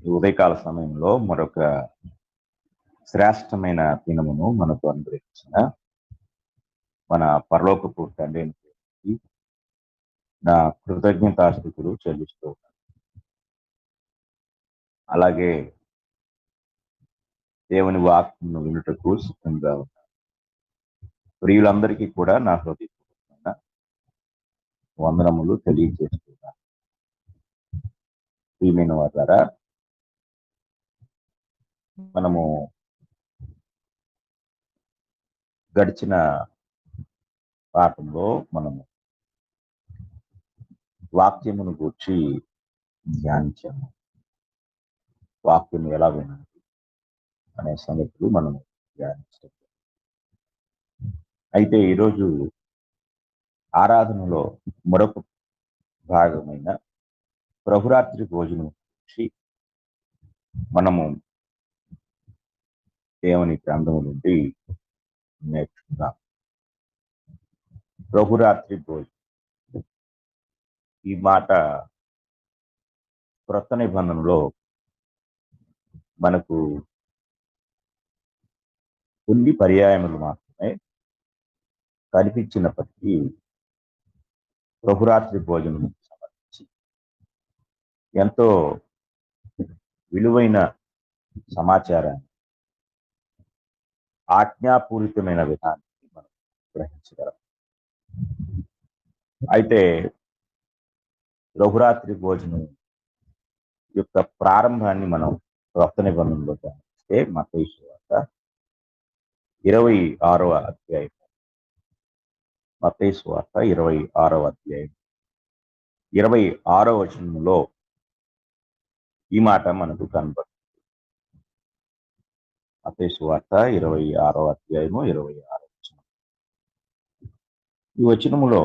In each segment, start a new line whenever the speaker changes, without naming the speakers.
ఈ ఉదయకాల సమయంలో మరొక శ్రేష్టమైన దినమును మనకు అనుగ్రహించిన మన పరలోకపు తండ్రి అయిన దేవునికి నా కృతజ్ఞతాస్థుతులు చెల్లిస్తూ ఉన్నాను. అలాగే దేవుని వాక్యమును వినుటకు సిద్ధంగా ఉన్నాను. ప్రియులందరికీ కూడా నా హృదయపూర్వకమైన వందనములు తెలియజేస్తున్నాను. ప్రియమైన వారులారా, మనము గడిచిన పాఠంలో మనము వాక్యమును గూర్చి ధ్యానించాము. వాక్యం ఎలా వినాలి అనే సంగతులు మనం ధ్యానించాము. అయితే ఈరోజు ఆరాధనలో మరొక భాగమైన ప్రభురాత్రి భోజనం గురించి మనము దేవుని గ్రంథము నుండి నేర్చుకుందాం. ప్రభురాత్రి భోజనం ఈ మాట క్రొత్త నిబంధనలో మనకు కొన్ని పర్యాయములు మాత్రమే కనిపించినప్పటికీ ప్రభురాత్రి భోజనం సంబంధించి ఎంతో విలువైన సమాచారాన్ని, ఆజ్ఞాపూరితమైన విధానాన్ని మనం గ్రహించగలం. అయితే ప్రభురాత్రి భోజనం యొక్క ప్రారంభాన్ని మనం క్రొత్త నిబంధనలో గమనిస్తే మత్తయి సువార్త 26వ అధ్యాయం, మత్తయి సువార్త 26వ అధ్యాయం 26వ వచనంలో ఈ మాట మనకు కనబడుతుంది. మత్తయి సువార్త 26వ అధ్యాయము 26వ వచనం. ఈ వచనములో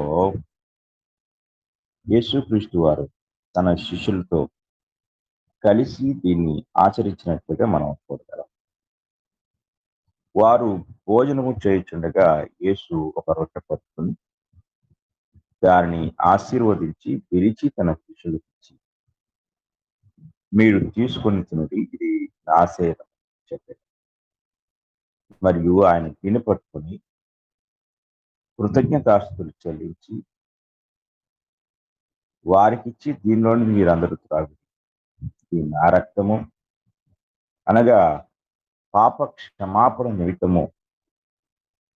యేసుక్రీస్తు వారు తన శిష్యులతో కలిసి దీన్ని ఆచరించినట్లుగా మనం చూడగలం. వారు భోజనము చేయుచుండగా యేసు ఒక రొట్టె పట్టుకుని దానిని ఆశీర్వదించి విరిచి తన శిష్యులకు ఇచ్చి, మీరు తీసుకొని తినడి, ఇది నా శరీరం అని చెప్పారు. మరియు ఆయన తిని పట్టుకొని కృతజ్ఞతాస్తుతులు చెల్లించి వారికిచ్చి, దీనిలోని మీరందరూ త్రాగు, ఇది నా రక్తము, అనగా పాప క్షమాపణ నిమిత్తము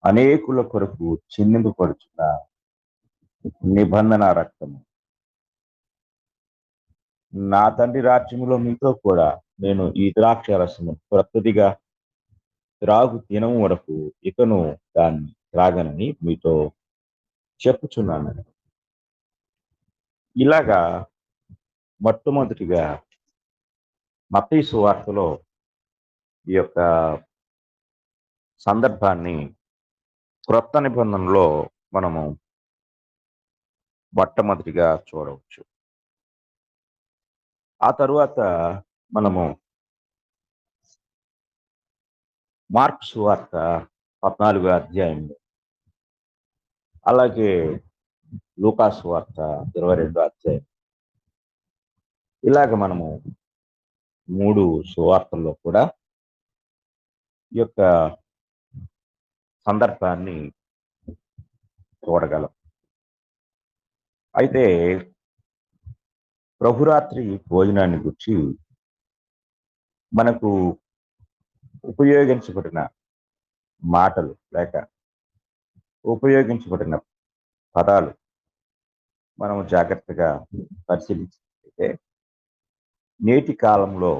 అనేకుల కొరకు చిందింపబడుచున్న నిబంధన రక్తము. నా తండ్రి రాజ్యములో మీతో కూడా నేను ఈ ద్రాక్ష రసము క్రొత్తదిగా త్రాగు దినము వరకు ఇకను దాన్ని త్రాగనని మీతో చెప్పుచున్నాను. ఇలాగా మొట్టమొదటిగా మత్తయి సువార్తలో ఈ యొక్క సందర్భాన్ని క్రొత్త నిబంధనలో మనము మొట్టమొదటిగా చూడవచ్చు. ఆ తరువాత మనము మార్కు సువార్త 14వ అధ్యాయంలో, అలాగే లూకా సువార్త 22వ అధ్యాయం, ఇలాగ మనము 3 సువార్తల్లో కూడా ఈ యొక్క సందర్భాన్ని చూడగలం. అయితే ప్రభురాత్రి భోజనాన్ని గురించి మనకు ఉపయోగించబడిన మాటలు లేక ఉపయోగించబడిన పదాలు మనం జాగ్రత్తగా పరిశీలించినట్లయితే నేటి కాలంలో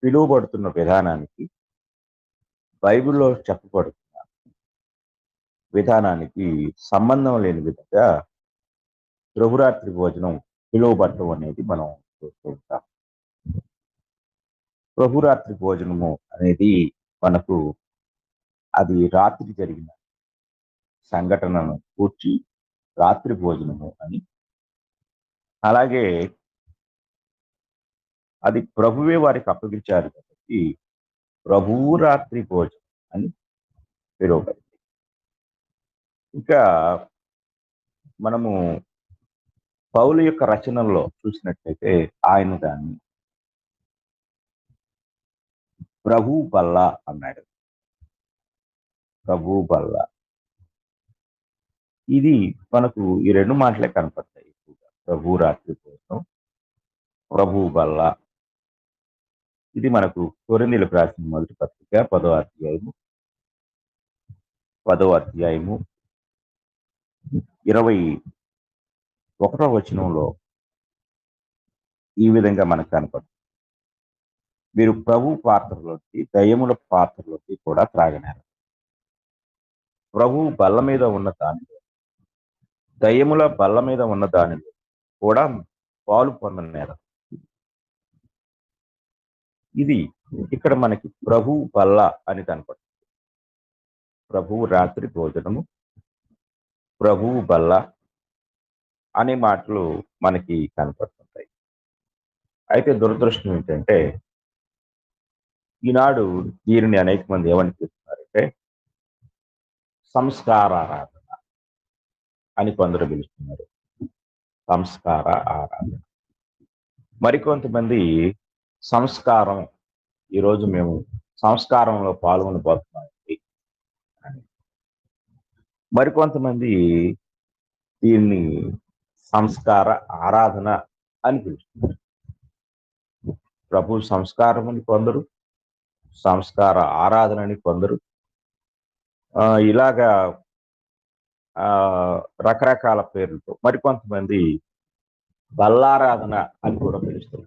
పిలువబడుతున్న విధానానికి, బైబిల్లో చెప్పబడుతున్న విధానానికి సంబంధం లేని విధంగా ప్రభురాత్రి భోజనం పిలువబడటం అనేది మనం చూస్తూ ఉంటాం. ప్రభురాత్రి భోజనము అనేది మనకు అది రాత్రి జరిగిన సంఘటనను కూర్చి రాత్రి భోజనము అని, అలాగే అది ప్రభువే వారికి అప్పగించారు కాబట్టి ప్రభువు రాత్రి భోజనం అని పిలువబడింది. ఇంకా మనము పౌలు యొక్క రచనల్లో చూసినట్లయితే ఆయన దాన్ని ప్రభు బల్ల అన్నాడు. ప్రభు బల్ల. ఇది మనకు ఈ రెండు మాటలే కనపడతాయి ఎక్కువగా. ప్రభు రాత్రి కోసం, ప్రభు బల్ల. ఇది మనకు కొరింథీయులకు రాసిన మొదటి పత్రిక 10వ అధ్యాయము 21వ వచనంలో ఈ విధంగా మనకు కనపడుతుంది. మీరు ప్రభు పాత్రలోకి, దయ్యముల పాత్రలోకి కూడా త్రాగనేరు. ప్రభు బల్ల మీద ఉన్న దానిలో, దయ్యముల బల్ల మీద ఉన్న దానిలో కూడా పాలు పొందనేరు. ఇది ఇక్కడ మనకి ప్రభు బల్ల అని కనపడుతుంది. ప్రభువు రాత్రి భోజనము, ప్రభువు బల్ల అనే మాటలు మనకి కనపడుతుంటాయి. అయితే దురదృష్టం ఏంటంటే ఈనాడు దీనిని అనేక మంది ఏమని పిలుస్తున్నారంటే సంస్కార ఆరాధన అని కొందరు పిలుస్తున్నారు. సంస్కార ఆరాధన. మరికొంతమంది సంస్కారం, ఈరోజు మేము సంస్కారంలో పాల్గొనబోతున్నామండి అని. మరికొంతమంది దీన్ని సంస్కార ఆరాధన అని పిలుస్తున్నారు. ప్రభు సంస్కారం అని కొందరు, సంస్కార ఆరాధన అని కొందరు, ఇలాగా రకరకాల పేర్లతో మరికొంతమంది బల్లారాధన అని కూడా పిలుస్తారు.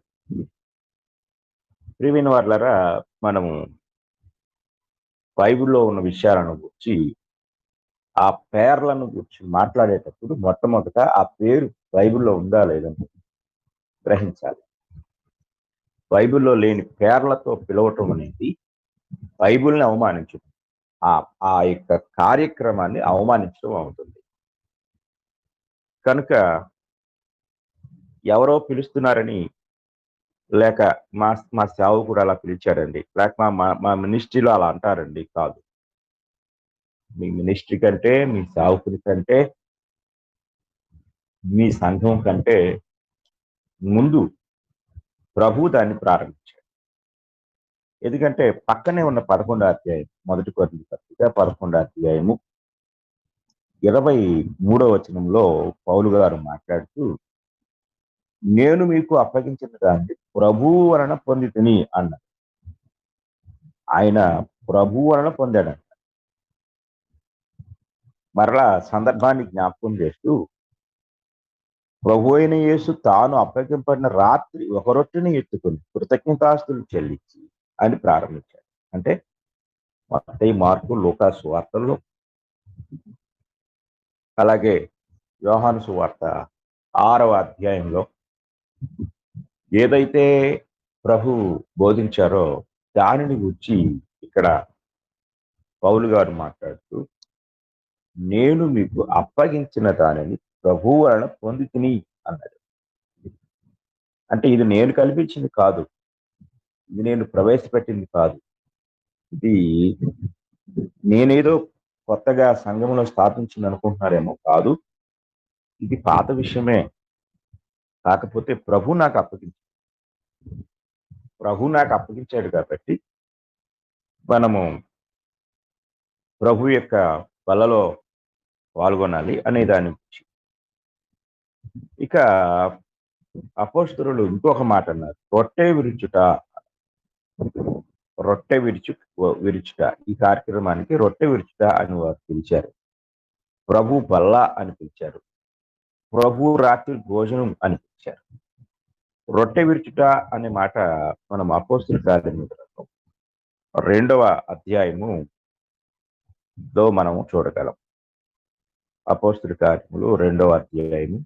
ప్రియమైన వారులారా, మనము బైబిల్లో ఉన్న విషయాలను గురించి, ఆ పేర్లను గురించి మాట్లాడేటప్పుడు మొట్టమొదట ఆ పేరు బైబిల్లో ఉందా లేదని గ్రహించాలి. బైబిల్లో లేని పేర్లతో పిలవటం అనేది బైబిల్ని అవమానించడం, ఆ యొక్క కార్యక్రమాన్ని అవమానించడం అవుతుంది. కనుక ఎవరో పిలుస్తున్నారని, లేక మా సేవకుడు అలా పిలిచారండి, లేక మా మినిస్ట్రీలో అలా అంటారండి, కాదు. మీ మినిస్ట్రీ కంటే, మీ సేవకుని కంటే, మీ సంఘం కంటే ముందు ప్రభు దాన్ని ప్రారంభించాడు. ఎందుకంటే పక్కనే ఉన్న 11వ అధ్యాయం, మొదటి కొరింథీ పత్రిక 11వ అధ్యాయము 23వ వచనంలో పౌలు గారు మాట్లాడుతూ, నేను మీకు అప్పగించిన దాన్ని ప్రభువు వలన పొందితిని అన్నాడు. ఆయన ప్రభువు వలన పొందాడంట. మరలా సందర్భాన్ని జ్ఞాపకం చేస్తూ, ప్రభు అయిన యేసు తాను అప్పగింపడిన రాత్రి ఒక రొట్టెని ఎత్తుకుని కృతజ్ఞతాస్తులు చెల్లించి అని ప్రారంభించాడు. అంటే మత్తయి, మార్కు, లూకా సువార్తల్లో, అలాగే యోహాను సువార్త 6వ అధ్యాయంలో ఏదైతే ప్రభు బోధించారో దానిని గురించి ఇక్కడ పౌలు గారు మాట్లాడుతూ, నేను మీకు అప్పగించిన దానిని ప్రభు వలన పొందితిని అన్నాడు. అంటే ఇది నేను కల్పించింది కాదు, ఇది నేను ప్రవేశపెట్టింది కాదు, ఇది నేనేదో కొత్తగా సంఘంలో స్థాపించింది అనుకుంటున్నారేమో, కాదు. ఇది పాత విషయమే. కాకపోతే ప్రభు నాకు అప్పగించాడు కాబట్టి మనము ప్రభు యొక్క బలలో పాల్గొనాలి అనే దాని గురించి. ఇక అపోస్తలులు ఇంకొక మాట అన్నారు, రొట్టె విరుచుట. ఈ కార్యక్రమానికి రొట్టె విరుచుట అని వారు పిలిచారు. ప్రభు బల్ల అని పిలిచారు. ప్రభు రాత్రి భోజనం అని పిలిచారు. రొట్టె విరుచుట అనే మాట మనం అపోస్తలుల కార్యముల గ్రంథం 2వ అధ్యాయములో మనము చూడగలం. అపోస్తలుల కార్యములు 2వ అధ్యాయము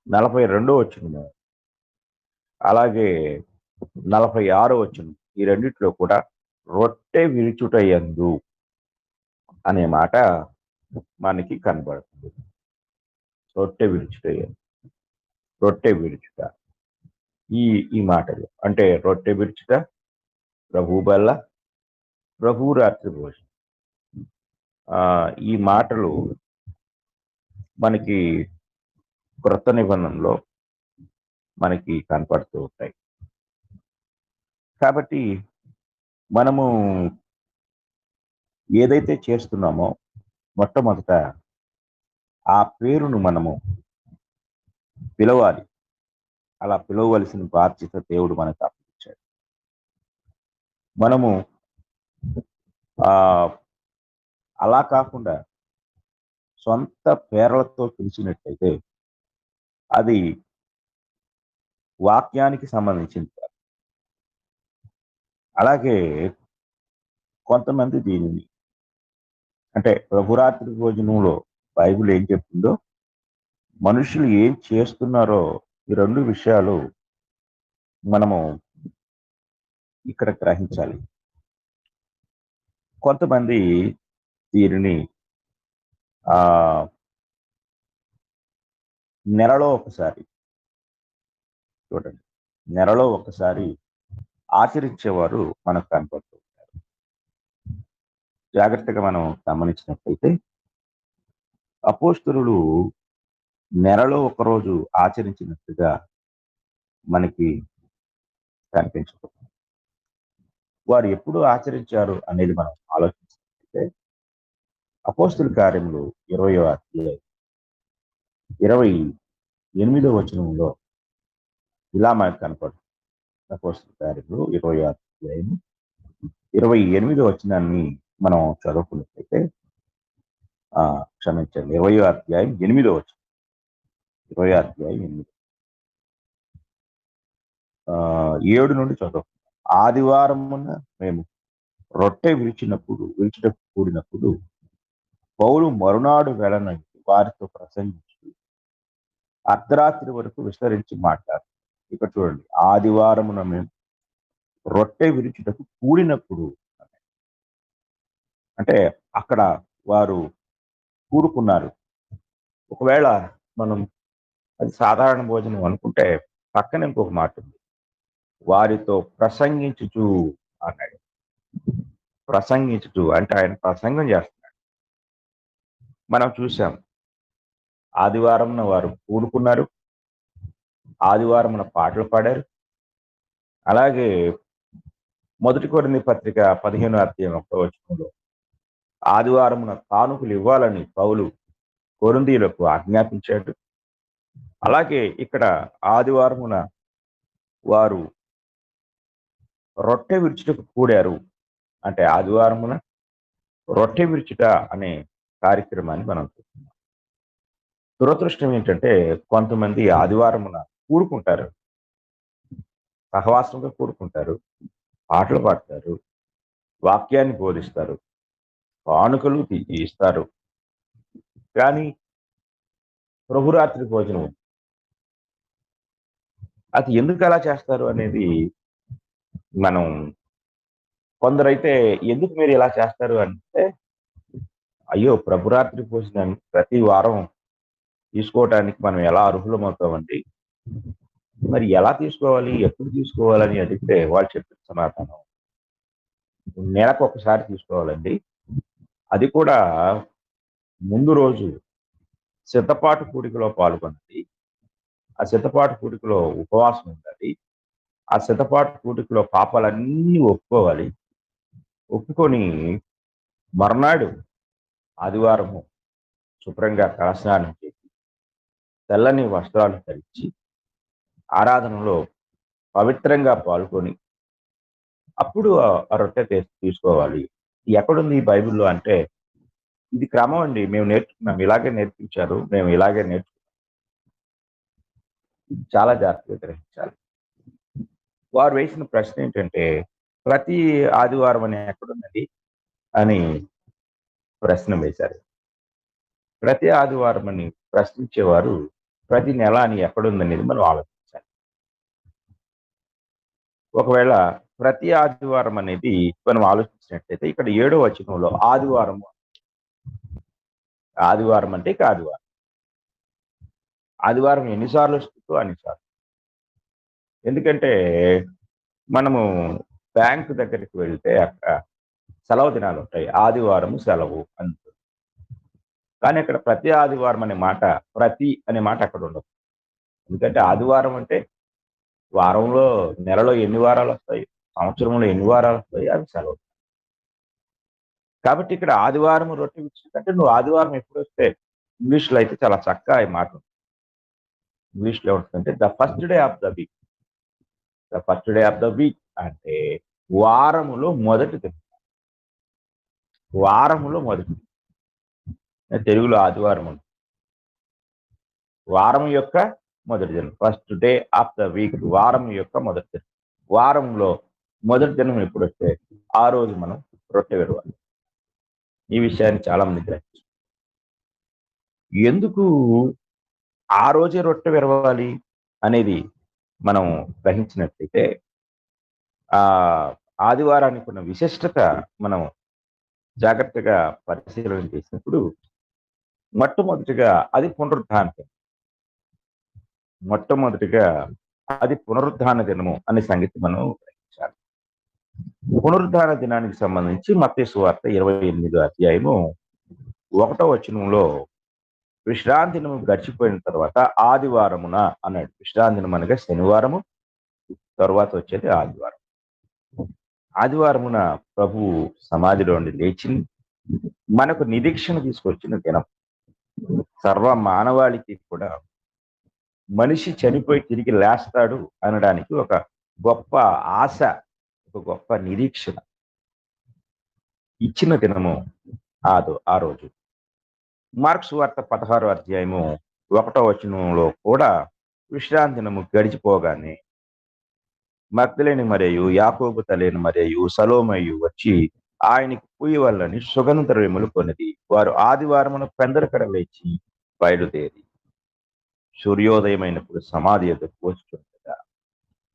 42వ వచనము, అలాగే 46వ వచనం, ఈ రెండిట్లో కూడా రొట్టె విరుచుట యందు అనే మాట మనకి కనబడుతుంది. రొట్టె విరుచుట ఈ మాటలు అంటే రొట్టె విరుచుట, ప్రభు బల్ల, ప్రభు రాత్రి భోజనం. ఈ మాటలు మనకి క్రొత్త నిబంధనలో మనకి కనపడుతూ ఉంటాయి. కాబట్టి మనము ఏదైతే చేస్తున్నామో మొట్టమొదట ఆ పేరును మనము పిలవాలి. అలా పిలవవలసిన బాధ్యత దేవుడు మనకు అప్పగించాడు. మనము ఆ అలా కాకుండా సొంత పేర్లతో పిలిచినట్లయితే అది వాక్యానికి సంబంధించింది కాదు. అలాగే కొంతమంది దీనిని అంటే ప్రభురాత్రి భోజనంలో బైబిల్ ఏం చెప్తుందో, మనుషులు ఏం చేస్తున్నారో ఈ రెండు విషయాలు మనము ఇక్కడ గ్రహించాలి. కొంతమంది దీనిని ఆ నెలలో ఒకసారి చూడండి, నెలలో ఒకసారి ఆచరించేవారు మనకు కనపడుతూ ఉంటారు. జాగ్రత్తగా మనం గమనించినట్లయితే అపోస్తలులు నెలలో ఒకరోజు ఆచరించినట్టుగా మనకి కనిపించదు. వారు ఎప్పుడు ఆచరించారు అనేది మనం ఆలోచించినట్లయితే అపోస్తల కార్యములు 20వ అధ్యాయం 28వ వచనంలో ఇలా మనకు కనపడుతుంది. అపోస్తల కార్యములు 20వ అధ్యాయం 28వ వచనాన్ని మనం చదువుకున్నట్లయితే క్షమించండి, 20వ అధ్యాయం 8వ వచనం, 20వ అధ్యాయం 8 7 నుండి చదువు. ఆదివారమున మేము రొట్టె విరిచిట కూడినప్పుడు పౌలు మరునాడు వెళ్ళనండి వారితో ప్రసంగించి అర్ధరాత్రి వరకు విస్తరించి మాట్లాడు. ఇక్కడ చూడండి, ఆదివారమున మేము రొట్టె విరిచుటకు కూడినప్పుడు అంటే అక్కడ వారు కూడుకున్నారు. ఒకవేళ మనం అది సాధారణ భోజనం అనుకుంటే పక్కన ఇంకొక మాట ఉంది, వారితో ప్రసంగించుచు అన్నాడు. ప్రసంగించుచు అంటే ఆయన ప్రసంగం చేస్తున్నాడు. మనం చూసాం, ఆదివారంన వారు కూడుకున్నారు, ఆదివారమున పాటలు పాడారు. అలాగే 1 కొరింథీ పత్రిక 15వ అధ్యాయం 1వ వచనంలో ఆదివారమున కానుకలు ఇవ్వాలని పౌలు కొరింథీయులకు ఆజ్ఞాపించాడు. అలాగే ఇక్కడ ఆదివారమున వారు రొట్టె విరుచుటకు కూడారు అంటే ఆదివారమున రొట్టె విరుచుట అనే కార్యక్రమాన్ని మనం చూస్తున్నాం. దురదృష్టం ఏంటంటే కొంతమంది ఆదివారమున కూడుకుంటారు, సహవాసంగా కూడుకుంటారు, పాటలు పాడతారు, వాక్యాన్ని బోధిస్తారు, కానుకలు ఇస్తారు. కానీ ప్రభురాత్రి భోజనం అది ఎందుకు అలా చేస్తారు అనేది మనం కొందరైతే ఎందుకు మీరు ఇలా చేస్తారు అంటే, అయ్యో ప్రభురాత్రి భోజనాన్ని ప్రతి వారం తీసుకోవటానికి మనం ఎలా అర్హులమవుతామండి, మరి ఎలా తీసుకోవాలి, ఎప్పుడు తీసుకోవాలని అడిగితే వాళ్ళు చెప్పిన సమాధానం నెలకు ఒకసారి తీసుకోవాలండి, అది కూడా ముందు రోజు సిద్ధపాటు కూడికలో పాల్గొనాలి, ఆ సిద్ధపాటు కూడికలో ఉపవాసం ఉండాలి, ఆ సిద్ధపాటు కూడికలో పాపాలన్నీ ఒప్పుకోవాలి, ఒప్పుకొని మర్నాడు ఆదివారము శుభ్రంగా తలస్నానం చేసి తెల్లని వస్త్రాలు ధరించి ఆరాధనలో పవిత్రంగా పాల్గొని అప్పుడు ఆ రొట్టె తీసుకోవాలి. ఎక్కడుంది ఈ బైబిల్లో అంటే ఇది క్రమం అండి, మేము నేర్చుకున్నాం, ఇలాగే నేర్పించారు, మేము ఇలాగే నేర్చుకున్నాం. చాలా జాగ్రత్తగా గ్రహించాలి. వారు వేసిన ప్రశ్న ఏంటంటే ప్రతి ఆదివారం అని ఎక్కడున్నది అని ప్రశ్న వేశారు. ప్రతి ఆదివారం అని ప్రశ్నించేవారు ప్రతి నెల అని ఎక్కడుందనేది మనం ఆలోచించాలి. ఒకవేళ ప్రతి ఆదివారం అనేది మనం ఆలోచించినట్లయితే ఇక్కడ 7వ వచనంలో ఆదివారం అంటే ఇక ఆదివారం ఎన్నిసార్లు వస్తుందో అన్నిసార్లు. ఎందుకంటే మనము బ్యాంకు దగ్గరికి వెళ్తే అక్కడ సెలవు దినాలు ఉంటాయి, ఆదివారం సెలవు అంతే. కానీ అక్కడ ప్రతి ఆదివారం అనే మాట, ప్రతి అనే మాట అక్కడ ఉండదు. ఎందుకంటే ఆదివారం అంటే వారంలో నెలలో ఎన్ని వారాలు వస్తాయి, సంవత్సరంలో ఎన్ని వారాలు వస్తాయి అవి సెలవు. కాబట్టి ఇక్కడ ఆదివారం రొట్టె విరుచుట కంటే నువ్వు ఆదివారం ఎప్పుడొస్తే ఇంగ్లీష్‌లో అయితే చాలా చక్కగా ఈ మాట ఉంది. ఇంగ్లీష్‌లో ఏముంటుందంటే the first day of the week. The first day of the week అంటే వారములో మొదటి దినం. వారములో మొదటి దినం. తెలుగులో ఆదివారం ఉంది. వారం యొక్క మొదటి దినం. First day of the week. వారం యొక్క మొదటి దినం. వారంలో మొదటి దినం ఎప్పుడొస్తే ఆ రోజు మనం రొట్టె విరవాలి. ఈ విషయాన్ని చాలా మంది గ్రహించారు. ఎందుకు ఆ రోజే రొట్టె విరవాలి అనేది మనం గ్రహించినట్లయితే ఆ ఆదివారానికి ఉన్న విశిష్టత మనం జాగ్రత్తగా పరిశీలన చేసినప్పుడు మొట్టమొదటిగా అది పునరుద్ధాన దినం. మొట్టమొదటిగా అది పునరుద్ధాన దినము అనే సంగతి మనం గ్రహించాలి. పునరుద్ధాన దినానికి సంబంధించి మత్తయి సువార్త 28వ అధ్యాయము 1వ వచనంలో విశ్రాంతి దినము గడిచిపోయిన తర్వాత ఆదివారమున అన్నాడు. విశ్రాంతి దినం అనగా శనివారము, తర్వాత వచ్చేది ఆదివారం. ఆదివారమున ప్రభువు సమాధిలో నుండి లేచి మనకు నిరీక్షణ తీసుకొచ్చిన దినం. సర్వ మానవాళికి కూడా మనిషి చనిపోయి తిరిగి లేస్తాడు అనడానికి ఒక గొప్ప ఆశ, ఒక గొప్ప నిరీక్షణ ఇచ్చిన దినము ఆ రోజు. మార్క్స్ వార్త 16వ అధ్యాయము 1వ వచనంలో కూడా విశ్రాంతి దినము గడిచిపోగానే మగ్దలేని మరియు యాకోబు తల్లిని మరియు సలోమయు వచ్చి ఆయనకి పూయవల్లని సుగంధ ద్రవ్యములు కొన్నది. వారు ఆదివారమున పెందలకడ లేచి బయలుదేరి సూర్యోదయమైనప్పుడు సమాధి ఎదురు పోస్తుండగా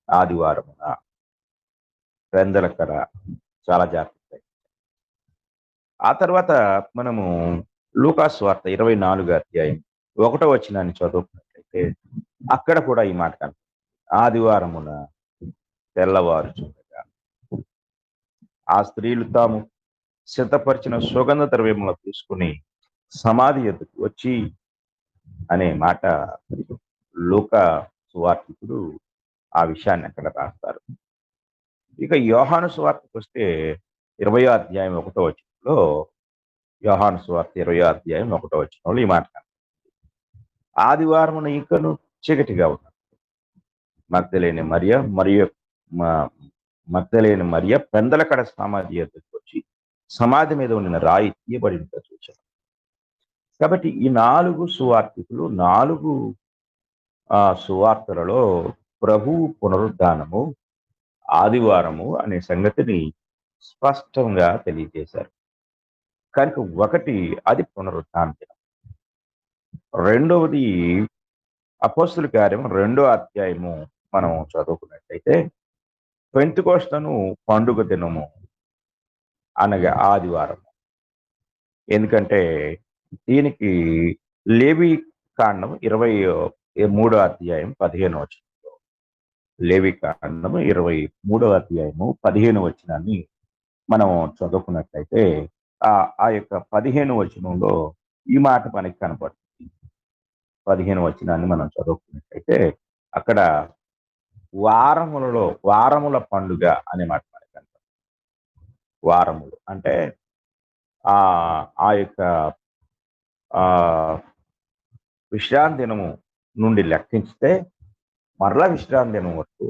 ఆదివారమున పెందలకడ చాలా జాగ్రత్త. ఆ తర్వాత మనము లూకాసు వార్త 24వ అధ్యాయం 1వ వచనాన్ని చదువుకున్నట్లయితే అక్కడ కూడా ఈ మాట కనిపిస్తుంది. ఆదివారమున తెల్లవారుచుండగా ఆ స్త్రీలు తాము సిద్ధపరిచిన సుగంధ ద్రవ్యములను తీసుకుని సమాధి ఎదుకు వచ్చి అనే మాట లూకా సువార్తికుడు ఆ విషయాన్ని అక్కడ రాస్తారు. ఇక యోహాను సువార్తకు వస్తే 20వ అధ్యాయం 1వ వచనంలో యోహాను సువార్త 20వ అధ్యాయం 1వ వచనంలో ఈ మాట ఆదివారమున ఇంకను చీకటిగా ఉన్నది. మగ్దలేని మరియ పెందలకడ సమాధి ఎదుకు వచ్చి సమాధి మీద ఉన్న రాయి తీయబడినట్టు చూశారు. కాబట్టి ఈ 4 సువార్తికులు 4 సువార్తలలో ప్రభువు పునరుద్ధానము ఆదివారము అనే సంగతిని స్పష్టంగా తెలియజేశారు. కనుక ఒకటి అది పునరుద్ధాన దినం. రెండవది అపోస్తుల కార్యం 2వ అధ్యాయము మనం చదువుకున్నట్లయితే పెంతెకొస్తను పండుగ దినము అనగా ఆదివారం. ఎందుకంటే దీనికి లేవి కాండం 23వ అధ్యాయం 15వ వచనంలో లేవి కాండం 23వ అధ్యాయము 15వ వచనాన్ని మనం చదువుకున్నట్లయితే ఆ యొక్క 15వ వచనంలో ఈ మాట మనకి కనపడుతుంది. 15వ వచనాన్ని మనం చదువుకున్నట్లయితే అక్కడ వారముల పండుగ అనే మాట మనకి కనపడుతుంది. వారములు అంటే ఆ యొక్క విశ్రాంతి దినము నుండి లెక్కించితే మరలా విశ్రాంతి దినం వరకు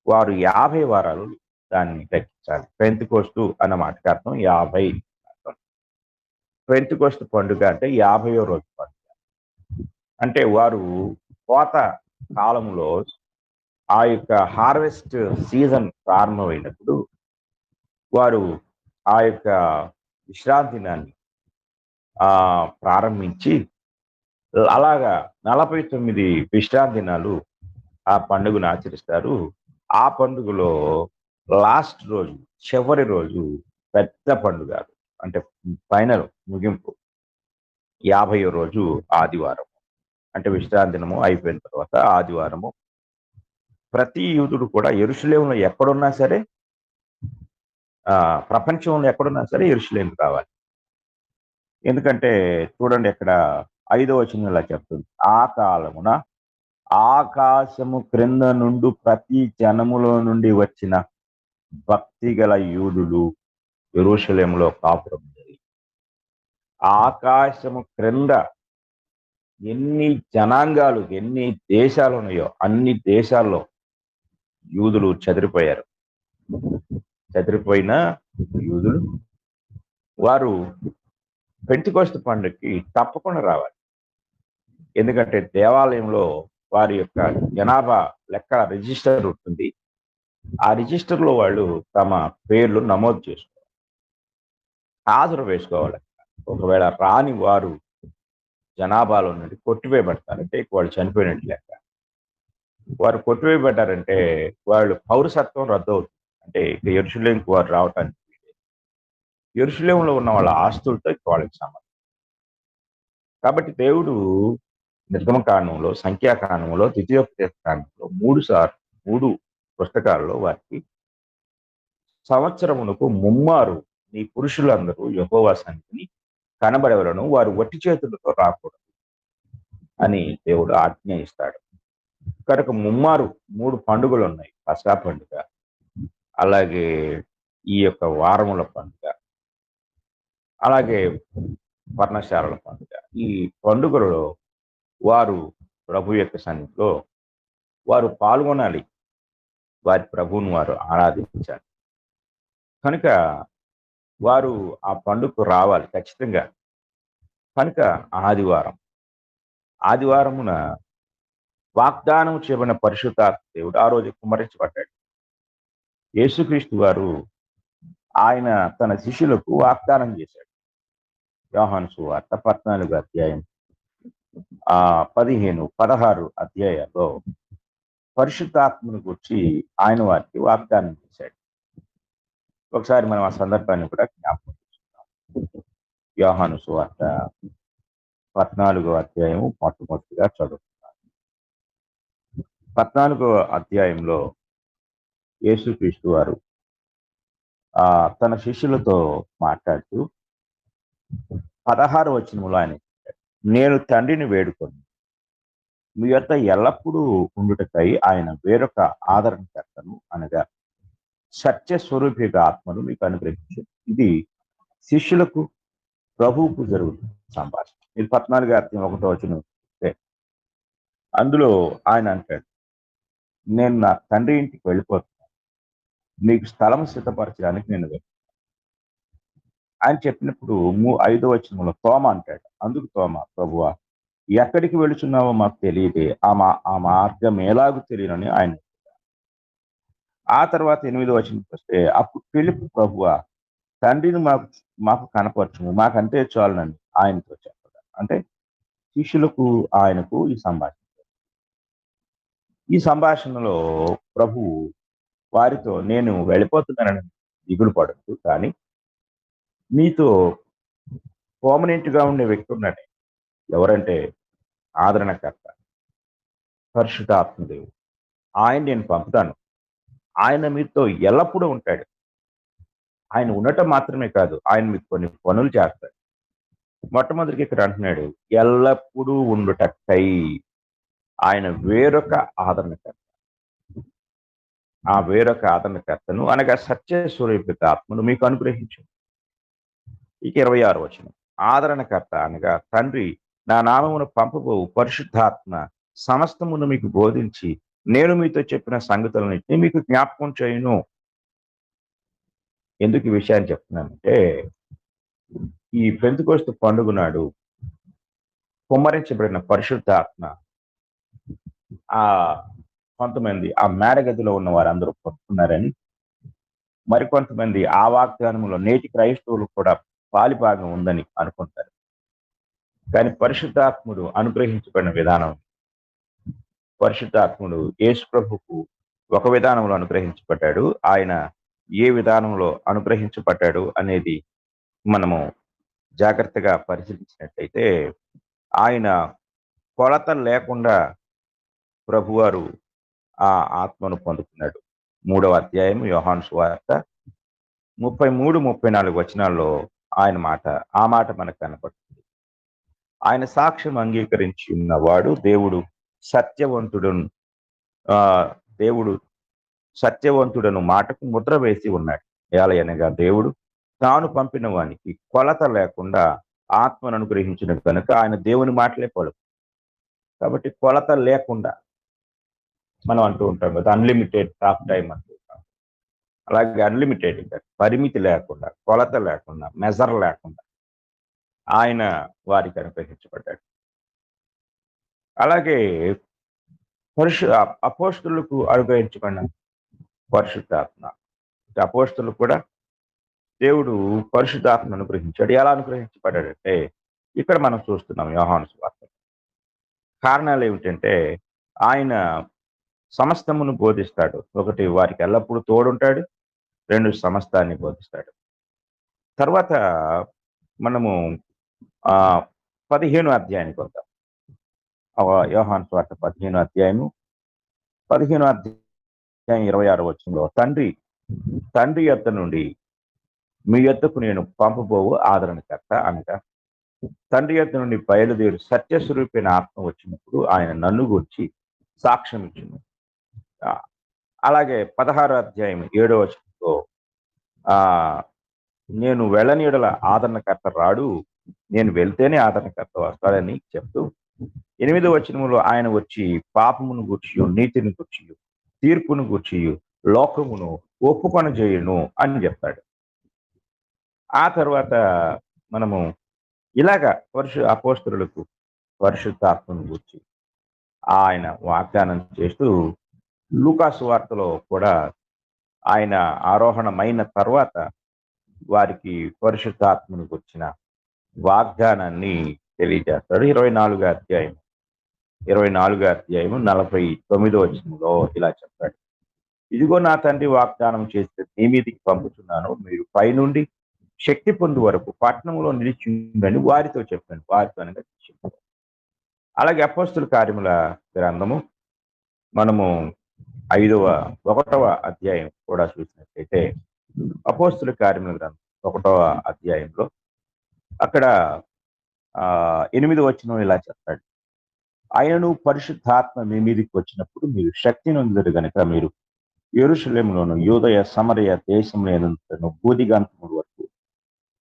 వారు 50 వారాలు దాన్ని లెక్కించాలి. పెంతెకొస్తు అన్న మాటకి అర్థం 50 అర్థం. పెంతెకొస్తు పండుగ అంటే 50వ రోజు పండుగ. అంటే వారు కోత కాలంలో ఆ యొక్క హార్వెస్ట్ సీజన్ ప్రారంభమైనప్పుడు వారు ఆ యొక్క విశ్రాంతి దినాన్ని ప్రారంభించి అలాగా 49 విశ్రాంతి దినాలు ఆ పండుగను ఆచరిస్తారు. ఆ పండుగలో లాస్ట్ రోజు, చివరి రోజు పెద్ద పండుగ, అంటే ఫైనల్ ముగింపు 50వ రోజు ఆదివారం. అంటే విశ్రాంతి దినము అయిపోయిన తర్వాత ఆదివారము ప్రతి యూదుడు కూడా యెరూషలేములో ఎక్కడున్నా సరే, ప్రపంచంలో ఎక్కడున్నా సరే యెరూషలేముకు రావాలి. ఎందుకంటే చూడండి, ఇక్కడ 5వ వచనం ఇలా చెప్తుంది. ఆ కాలమున ఆకాశము క్రింద నుండి ప్రతి జనములో నుండి వచ్చిన భక్తి గల యూదులు యెరూషలేములో కాపురం జరిగి ఆకాశము క్రింద ఎన్ని జనాంగాలు, ఎన్ని దేశాలు ఉన్నాయో అన్ని దేశాల్లో యూదులు చెదిరిపోయారు. చెదిరిపోయిన యూదులు వారు పెంతెకొస్తు పండుగకి తప్పకుండా రావాలి. ఎందుకంటే దేవాలయంలో వారి యొక్క జనాభా లెక్క రిజిస్టర్ ఉంటుంది. ఆ రిజిస్టర్ లో వాళ్ళు తమ పేర్లు నమోదు చేసుకోవాలి, హాజరు వేసుకోవాలి. ఒకవేళ రాని వారు జనాభాలో నుండి కొట్టివేయబడతారు. అంటే వాళ్ళు చనిపోయినట్టు లెక్క. వారు కొట్టివేయబడ్డారంటే వాళ్ళు పౌరసత్వం రద్దు అవుతుంది. అంటే ఇక యెరూషలేముకు వారు రావటానికి యెరూషలేములో ఉన్న వాళ్ళ ఆస్తులతో ఇక వాళ్ళకి సంబంధం. కాబట్టి దేవుడు నిర్గమకాండంలో, సంఖ్యాకాండంలో, ద్వితీయోపదేశ కాండంలో 3 పుస్తకాల్లో వారికి సంవత్సరమునకు ముమ్మారు నీ పురుషులందరూ యెహోవా సన్నిధిని కనబడవలను, వారు వట్టి చేతులతో రాకూడదు అని దేవుడు ఆజ్ఞ ఇస్తాడు. కనుక ముమ్మారు 3 పండుగలు ఉన్నాయి. పస్కా పండుగ, అలాగే ఈ యొక్క వారముల పండుగ, అలాగే పర్ణశాలల పండుగ. ఈ పండుగలలో వారు ప్రభు యొక్క సన్నిధిలో వారు పాల్గొనాలి, వారి ప్రభువును వారు ఆరాధించాలి. కనుక వారు ఆ పండుగకు రావాలి ఖచ్చితంగా. కనుక ఆదివారమున వాగ్దానం చేయబడిన పరిశుద్ధాత్మ దేవుడు ఆ రోజు కుమ్మరించబడ్డాడు. యేసుక్రీస్తు వారు ఆయన తన శిష్యులకు వాగ్దానం చేశాడు. యోహాను సువార్త 14 అధ్యాయం 15, 16 అధ్యాయాల్లో పరిశుద్ధాత్మను గురించి ఆయన వారికి వాగ్దానం చేశాడు. ఒకసారి మనం ఆ సందర్భాన్ని కూడా జ్ఞాపకం చేసుకుందాం. యోహాను సువార్త 14 అధ్యాయము మొట్టమొదటిగా చదువుతున్నాను. 14 అధ్యాయంలో యేసుక్రీస్తు వారు తన శిష్యులతో మాట్లాడుతూ 16 వచనములో ఆయన చెప్పాడు, నేను తండ్రిని వేడుకొని మీ యొక్క ఎల్లప్పుడూ ఉండుటకై ఆయన వేరొక ఆదరణకర్తను అనగా సత్య స్వరూపిక ఆత్మను మీకు అనుగ్రహించు. ఇది శిష్యులకు ప్రభువుకు జరుగుతుంది సంభాషణ. ఇది 14 అధ్యాయం 1వ వచనం. అందులో ఆయన అంటాడు, నేను నా తండ్రి ఇంటికి వెళ్ళిపోతున్నాను, మీకు స్థలం సిద్ధపరచడానికి నేను వెళ్ళాను. ఆయన చెప్పినప్పుడు 5వ వచనంలో తోమ అంటాడు. అందుకు తోమ, ప్రభువా ఎక్కడికి వెళుచున్నావో మాకు తెలియదే, ఆ మార్గం ఎలాగూ తెలియనని ఆయన. ఆ తర్వాత 8వ వచనంకి వస్తే, అప్పుడు ఫిలిప్పు, ప్రభువా తండ్రిని మాకు కనపరచుము, మాకంటే చాలునని ఆయనతో చెప్పాడు. అంటే శిష్యులకు ఆయనకు ఈ సంభాషణలో ప్రభువు వారితో, నేను వెళ్ళిపోతున్నానని దిగులు పడద్దు, కానీ మీతో పర్మనెంట్ గా ఉండే వ్యక్తి ఉన్నాడు. ఎవరంటే ఆదరణకర్త, పరిశుద్ధాత్మదేవుడు. ఆయన నేను పంపుతాను. ఆయన మీతో ఎల్లప్పుడూ ఉంటాడు. ఆయన ఉండటం మాత్రమే కాదు, ఆయన మీకు కొన్ని పనులు చేస్తాడు. మొట్టమొదటికి ఇక్కడ అంటున్నాడు, ఎల్లప్పుడూ ఉండుటకై ఆయన వేరొక ఆదరణకర్త. ఆ వేరొక ఆదరణకర్తను అనగా సత్య స్వరూపిత ఆత్మను మీకు అనుగ్రహించు. ఇక 26వ వచనం, ఆదరణకర్త అనగా తండ్రి నా నామమును పంపబోవు పరిశుద్ధాత్మ సమస్తమును మీకు బోధించి నేను మీతో చెప్పిన సంగతులన్నింటినీ మీకు జ్ఞాపకం చేయును. ఎందుకు ఈ విషయాన్ని చెప్తున్నానంటే, ఈ పెంతెకొస్తు పండుగ నాడు కుమ్మరించబడిన పరిశుద్ధాత్మ కొంతమంది ఆ మేడగదిలో ఉన్న వారందరూ పొందుతున్నారని, మరికొంతమంది ఆ వాగ్దానంలో నేటి క్రైస్తవులు కూడా పాలిభాగం ఉందని అనుకుంటారు. కానీ పరిశుద్ధాత్ముడు అనుగ్రహించబడిన విధానం, పరిశుద్ధాత్ముడు యేసు ప్రభువుకు ఒక విధానంలో అనుగ్రహించబడ్డాడు. ఆయన ఏ విధానంలో అనుగ్రహించబడ్డాడు అనేది మనము జాగ్రత్తగా పరిశీలించినట్లయితే, ఆయన కొలత లేకుండా ప్రభువారు ఆ ఆత్మను పొందుతున్నాడు. 3వ అధ్యాయం యోహాను సువార్త 33, 34 వచనాల్లో ఆ మాట మనకు కనపడుతుంది. ఆయన సాక్ష్యం అంగీకరించి ఉన్నవాడు దేవుడు సత్యవంతుడు, దేవుడు సత్యవంతుడను మాటకు ముద్ర వేసి ఉన్నాడు. ఏలయనగా దేవుడు తాను పంపిన వానికి కొలత లేకుండా ఆత్మను అనుగ్రహించిన కనుక ఆయన దేవుని మాటలే పలుకు. కాబట్టి కొలత లేకుండా మనం అంటూ ఉంటాం కదా, అన్లిమిటెడ్ టాక్ టైం అంటూ ఉంటాం. అలాగే అన్లిమిటెడ్ పరిమితి లేకుండా, కొలత లేకుండా, మెజర్ లేకుండా ఆయన వారికి అనుగ్రహించబడ్డాడు. అలాగే అపోస్తులకు అనుగ్రహించబడిన పరిశుద్ధాత్మ, అపోస్తులు కూడా దేవుడు పరిశుద్ధాత్మను అనుగ్రహించాడు. ఎలా అనుగ్రహించబడ్డాడంటే ఇక్కడ మనం చూస్తున్నాం యోహాను సువార్త. కారణాలు ఏమిటంటే ఆయన సమస్తమును బోధిస్తాడు. ఒకటి, వారికి ఎల్లప్పుడూ తోడుంటాడు. రెండు, సమస్తాన్ని బోధిస్తాడు. తర్వాత మనము 15 అధ్యాయానికి వద్దాం. యోహాను సువార్త 15 అధ్యాయము 26 వచనంలో తండ్రి యొద్ద నుండి మీ యొద్దకు నేను పంపబోవు ఆదరణకర్త అనగా, తండ్రి యొద్ద నుండి బయలుదేరు సత్యస్వరూపైన ఆత్మ వచ్చినప్పుడు ఆయన నన్ను గురించి సాక్ష్యం ఇచ్చింది. అలాగే 16 అధ్యాయం 7వ వచనంలో నేను వెళ్ళని యెడల ఆదరణకర్త రాడు, నేను వెళ్తేనే ఆదరణకర్త వస్తాడని చెప్తూ 8వ వచనంలో ఆయన వచ్చి పాపమును గూర్చియు, నీతిని గూర్చియు, తీర్పును గూర్చియు, లోకమును ఒప్పుకొన చేయును అని చెప్తాడు. ఆ తర్వాత మనము ఇలాగా అపోస్తలులకు పరిశుద్ధాత్మను గూర్చి ఆయన వాగ్దానం చేస్తూ లూకాసు వార్తలో కూడా ఆయన ఆరోహణమైన తర్వాత వారికి పరిశుద్ధాత్మను గుర్చిన వాగ్దానాన్ని తెలియజేస్తాడు. 24వ అధ్యాయం 49వ వచనంలో ఇలా చెప్తాడు, ఇదిగో నా తండ్రి వాగ్దానం చేస్తే నీ మీదికి పంపుతున్నాను, మీరు పైనుండి శక్తి పొందు వరకు పట్టణంలో నిలిచి ఉందని వారితో చెప్పాను. వారితో అనగా చెప్పాను. అలాగే అపోస్తుల కార్యముల గ్రంథము మనము 1వ అధ్యాయం కూడా చూసినట్లయితే అపోస్తుల కార్యముల గ్రంథం 1వ అధ్యాయంలో అక్కడ 8వ వచనం ఇలా చెప్తాడు, ఆయనను పరిశుద్ధాత్మ మీ మీదికి వచ్చినప్పుడు మీరు శక్తి నొందురు గనుక మీరు యెరూషలేములోను యూదయ సమరయ దేశంలో బూదిగంతముల వరకు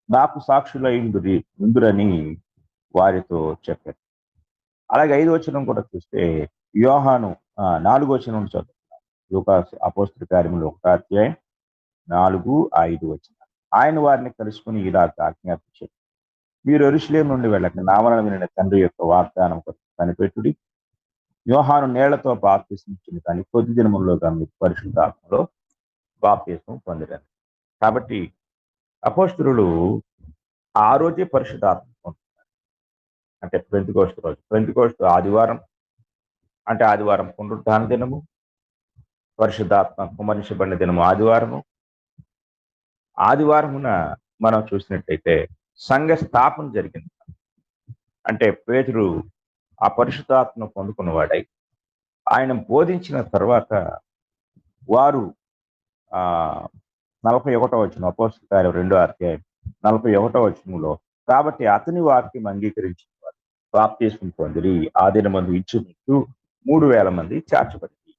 నాకు సాక్షులైందురని వారితో చెప్పారు. అలాగే 5వ వచనం కూడా చూస్తే యోహాను 4వ వచనం చదువుతున్నాం. లూకాసు అపోస్తుల కార్యములు 1వ అధ్యాయం 4, 5 వచనాలు. ఆయన వారిని కలుసుకుని ఇలా ఆజ్ఞాపించారు, మీరు యెరూషలేము నుండి వెళ్ళక నా వలన వినిన తండ్రి యొక్క వాగ్దానం కనిపెట్టుడి. యోహాను నీళ్లతో బాప్తిసం ఇచ్చిన కానీ కొద్ది దినముల్లోగా మీరు పరిశుద్ధాత్మలో బాప్తిసం పొందిరండి. కాబట్టి అపోస్తలులు ఆ రోజే పరిశుద్ధాత్మ పొందుతున్నారు. అంటే పెంతెకోస్తు రోజు, పెంతెకోస్తు ఆదివారం, అంటే ఆదివారం పునరుద్ధాన దినము, పరిశుద్ధాత్మ కుమ్మరించబడిన దినము ఆదివారము. ఆదివారమున మనం చూసినట్టయితే సంఘ స్థాపన జరిగింది. అంటే పేతురు ఆ పరిశుద్ధాత్మ పొందుకున్నవాడై ఆయన బోధించిన తర్వాత వారు 41వ వచనం, అపోస్తలుల కార్యం 2వ అధ్యాయం 41వ వచనంలో, కాబట్టి అతని వాక్యం అంగీకరించిన వారు బాప్తిస్మం పొందిరి, ఆ దినమందు ఇంచుమించు 3000 మంది చేర్చబడింది.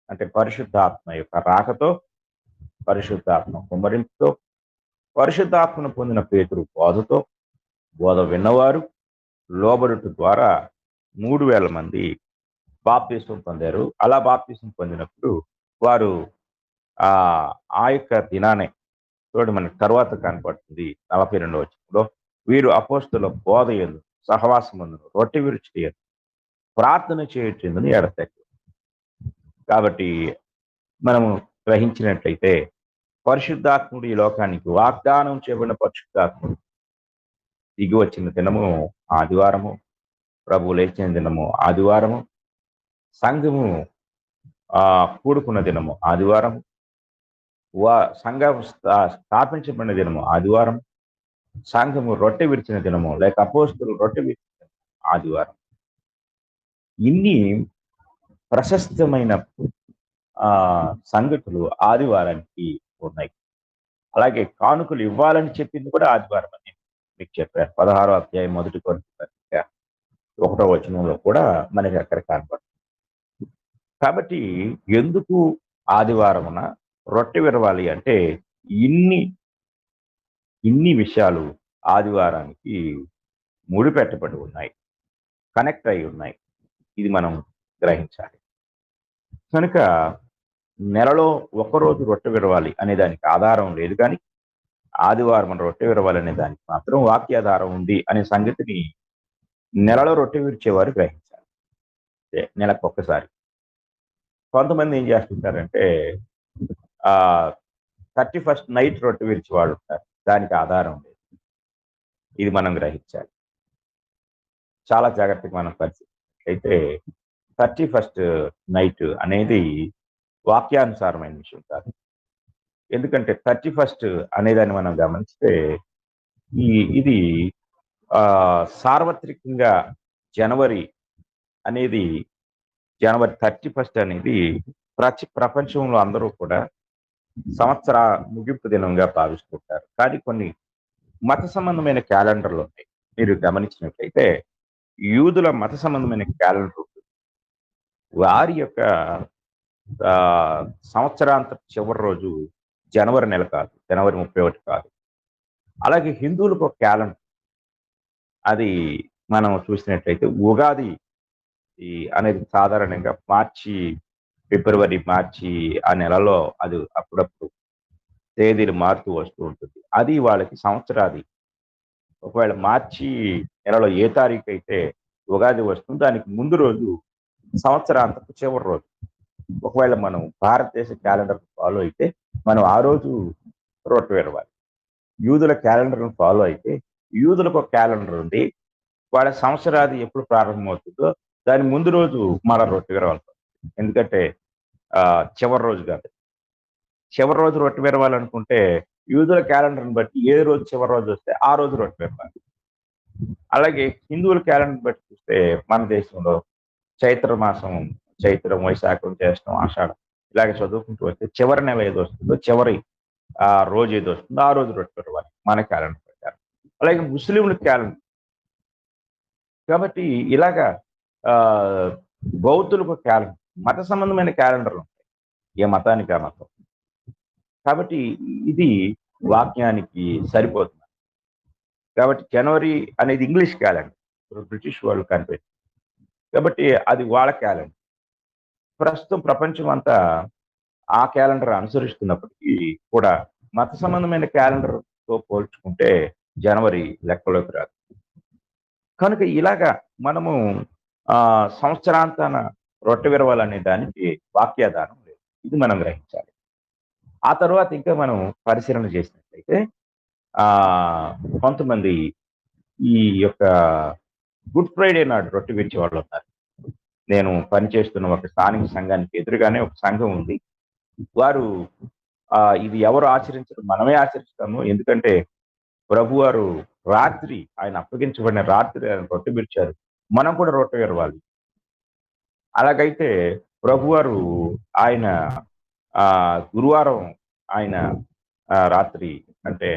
అంటే పరిశుద్ధాత్మ యొక్క రాకతో, పరిశుద్ధాత్మ కుమ్మరింపుతో, పరిశుద్ధాత్మను పొందిన పేతురు బోధతో, బోధ విన్నవారు లోబడుట ద్వారా 3000 మంది బాప్తిస్మం పొందారు. అలా బాప్తిస్మం పొందినప్పుడు వారు ఆ యొక్క దినానే చూడండి, మనకి తర్వాత కనపడుతుంది 42వ వచనంలో, వీరు అపోస్తలుల బోధ యందు సహవాసమందును రొట్టె విరుచుట యందు ప్రార్థన చేయుచుందని ఎడతెగరు. కాబట్టి మనము గ్రహించినట్లయితే పరిశుద్ధాత్ముడు ఈ లోకానికి వాగ్దానం చేయబడిన పరిశుద్ధాత్ముడు దిగి వచ్చిన దినము ఆదివారము, ప్రభువు లేచిన దినము ఆదివారము, సంఘము కూడుకున్న దినము ఆదివారం, సంఘం స్థాపించబడిన దినము ఆదివారం, సంఘము రొట్టె విరిచిన దినము లేక అపోస్తలులు రొట్టె విరిచిన దినము ఆదివారం. ఇన్ని ప్రశస్తమైన సంగతులు ఆదివారానికి ఉన్నాయి. అలాగే కానుకలు ఇవ్వాలని చెప్పింది కూడా ఆదివారం అని మీకు చెప్పారు. 16వ అధ్యాయం 1 కొరింథీ పత్రిక 1వ వచనంలో కూడా మనకి అక్కడ కనపడుతుంది. కాబట్టి ఎందుకు ఆదివారమున రొట్టె విరవాలి అంటే ఇన్ని ఇన్ని విషయాలు ఆదివారానికి ముడిపెట్టబడి ఉన్నాయి, కనెక్ట్ అయి ఉన్నాయి. ఇది మనం గ్రహించాలి. కనుక నెలలో ఒకరోజు రొట్టె విరవాలి అనే దానికి ఆధారం లేదు, కానీ ఆదివారం రొట్టె విరవాలి అనే దానికి మాత్రం వాక్యాధారం ఉంది అనే సంగతిని నెలలో రొట్టె విరిచేవారు గ్రహించాలి. నెలకు ఒక్కసారి. కొంతమంది ఏం చేస్తుంటారంటే ఆ 31st నైట్ రొట్టె విరిచి వాళ్ళు ఉంటారు. దానికి ఆధారం లేదు. ఇది మనం గ్రహించాలి. చాలా జాగ్రత్తగా మనం పరిస్థితి 31st నైట్ అనేది వాక్యానుసారమైన విషయం కాదు. ఎందుకంటే 31st అనేదాన్ని మనం గమనిస్తే ఇది సార్వత్రికంగా జనవరి 31st అనేది ప్రపంచంలో అందరూ కూడా సంవత్సర ముగింపు దినంగా భావిస్తుంటారు. కానీ కొన్ని మత సంబంధమైన క్యాలెండర్లు ఉన్నాయి. మీరు గమనించినట్లయితే యూదుల మత సంబంధమైన క్యాలెండర్ ఉంటుంది. వారి యొక్క సంవత్సరాంత చివరి రోజు జనవరి నెల కాదు, జనవరి 31 కాదు. అలాగే హిందువులకు ఒక క్యాలెండర్, అది మనం చూసినట్లయితే ఉగాది అనేది సాధారణంగా ఫిబ్రవరి మార్చి ఆ నెలలో అది అప్పుడప్పుడు తేదీలు మారుతూ వస్తూ ఉంటుంది. అది వాళ్ళకి సంవత్సరాది. ఒకవేళ మార్చి నెలలో ఏ తారీఖు అయితే ఉగాది వస్తుందో దానికి ముందు రోజు సంవత్సరాంతపు చివరి రోజు. ఒకవేళ మనం భారతదేశ క్యాలెండర్ ఫాలో అయితే మనం ఆ రోజు రొట్టె విరవాలి. యూదుల క్యాలెండర్ను ఫాలో అయితే యూదులకు ఒక క్యాలెండర్ ఉంది. వాళ్ళ సంవత్సరాది ఎప్పుడు ప్రారంభమవుతుందో దాని ముందు రోజు మన రొట్టె విరవాలి. ఎందుకంటే చివరి రోజు కాదు. చివరి రోజు రొట్టె విరవాలనుకుంటే యూదుల క్యాలెండర్ని బట్టి ఏ రోజు చివరి రోజు వస్తే ఆ రోజు రొట్టె విరవాలి. అలాగే హిందువుల క్యాలెండర్ బట్టి చూస్తే మన దేశంలో చైత్రం, వైశాఖం, జ్యేష్టం, ఆషాఢం ఇలాగే చదువుకుంటూ వస్తే చివరి నెల ఏదో వస్తుందో చివరి రోజు ఏదో వస్తుందో ఆ రోజు రొట్టె విరవాలి మన క్యాలెండర్ ప్రకారం. అలాగే ముస్లింల క్యాలెండర్. కాబట్టి ఇలాగా బౌద్ధులకు క్యాలెండర్, మత సంబంధమైన క్యాలెండర్లు ఉంటాయి. ఏ మతానికి ఆ మతం. కాబట్టి ఇది వాక్యానికి సరిపోతుంది. కాబట్టి జనవరి అనేది ఇంగ్లీష్ క్యాలెండర్, బ్రిటిష్ వాళ్ళు కనిపెట్టారు. కాబట్టి అది వాళ్ళ క్యాలెండర్. ప్రస్తుతం ప్రపంచం అంతా ఆ క్యాలెండర్ అనుసరిస్తున్నప్పటికీ కూడా మత సంబంధమైన క్యాలెండర్తో పోల్చుకుంటే జనవరి లెక్కలోకి రాదు. కనుక ఇలాగా మనము సంవత్సరాంతాన రొట్టె విరవాలనే దానికి వాక్యాధారం లేదు. ఇది మనం గ్రహించాలి. ఆ తర్వాత ఇంకా మనం పరిశీలన చేసినట్లయితే కొంతమంది ఈ యొక్క గుడ్ ఫ్రైడే నాడు రొట్టె విరిచే వాళ్ళు ఉన్నారు. నేను పనిచేస్తున్న ఒక స్థానిక సంఘానికి ఎదురుగానే ఒక సంఘం ఉంది. వారు ఇది ఎవరు ఆచరించరు, మనమే ఆచరిస్తాము. ఎందుకంటే ప్రభువారు రాత్రి, ఆయన అప్పగించబడిన రాత్రి ఆయన రొట్టె విరిచారు. మనం కూడా రొట్టె విరవాలి. అలాగైతే ప్రభువారు ఆయన గురువారం ఆయన రాత్రి అంటే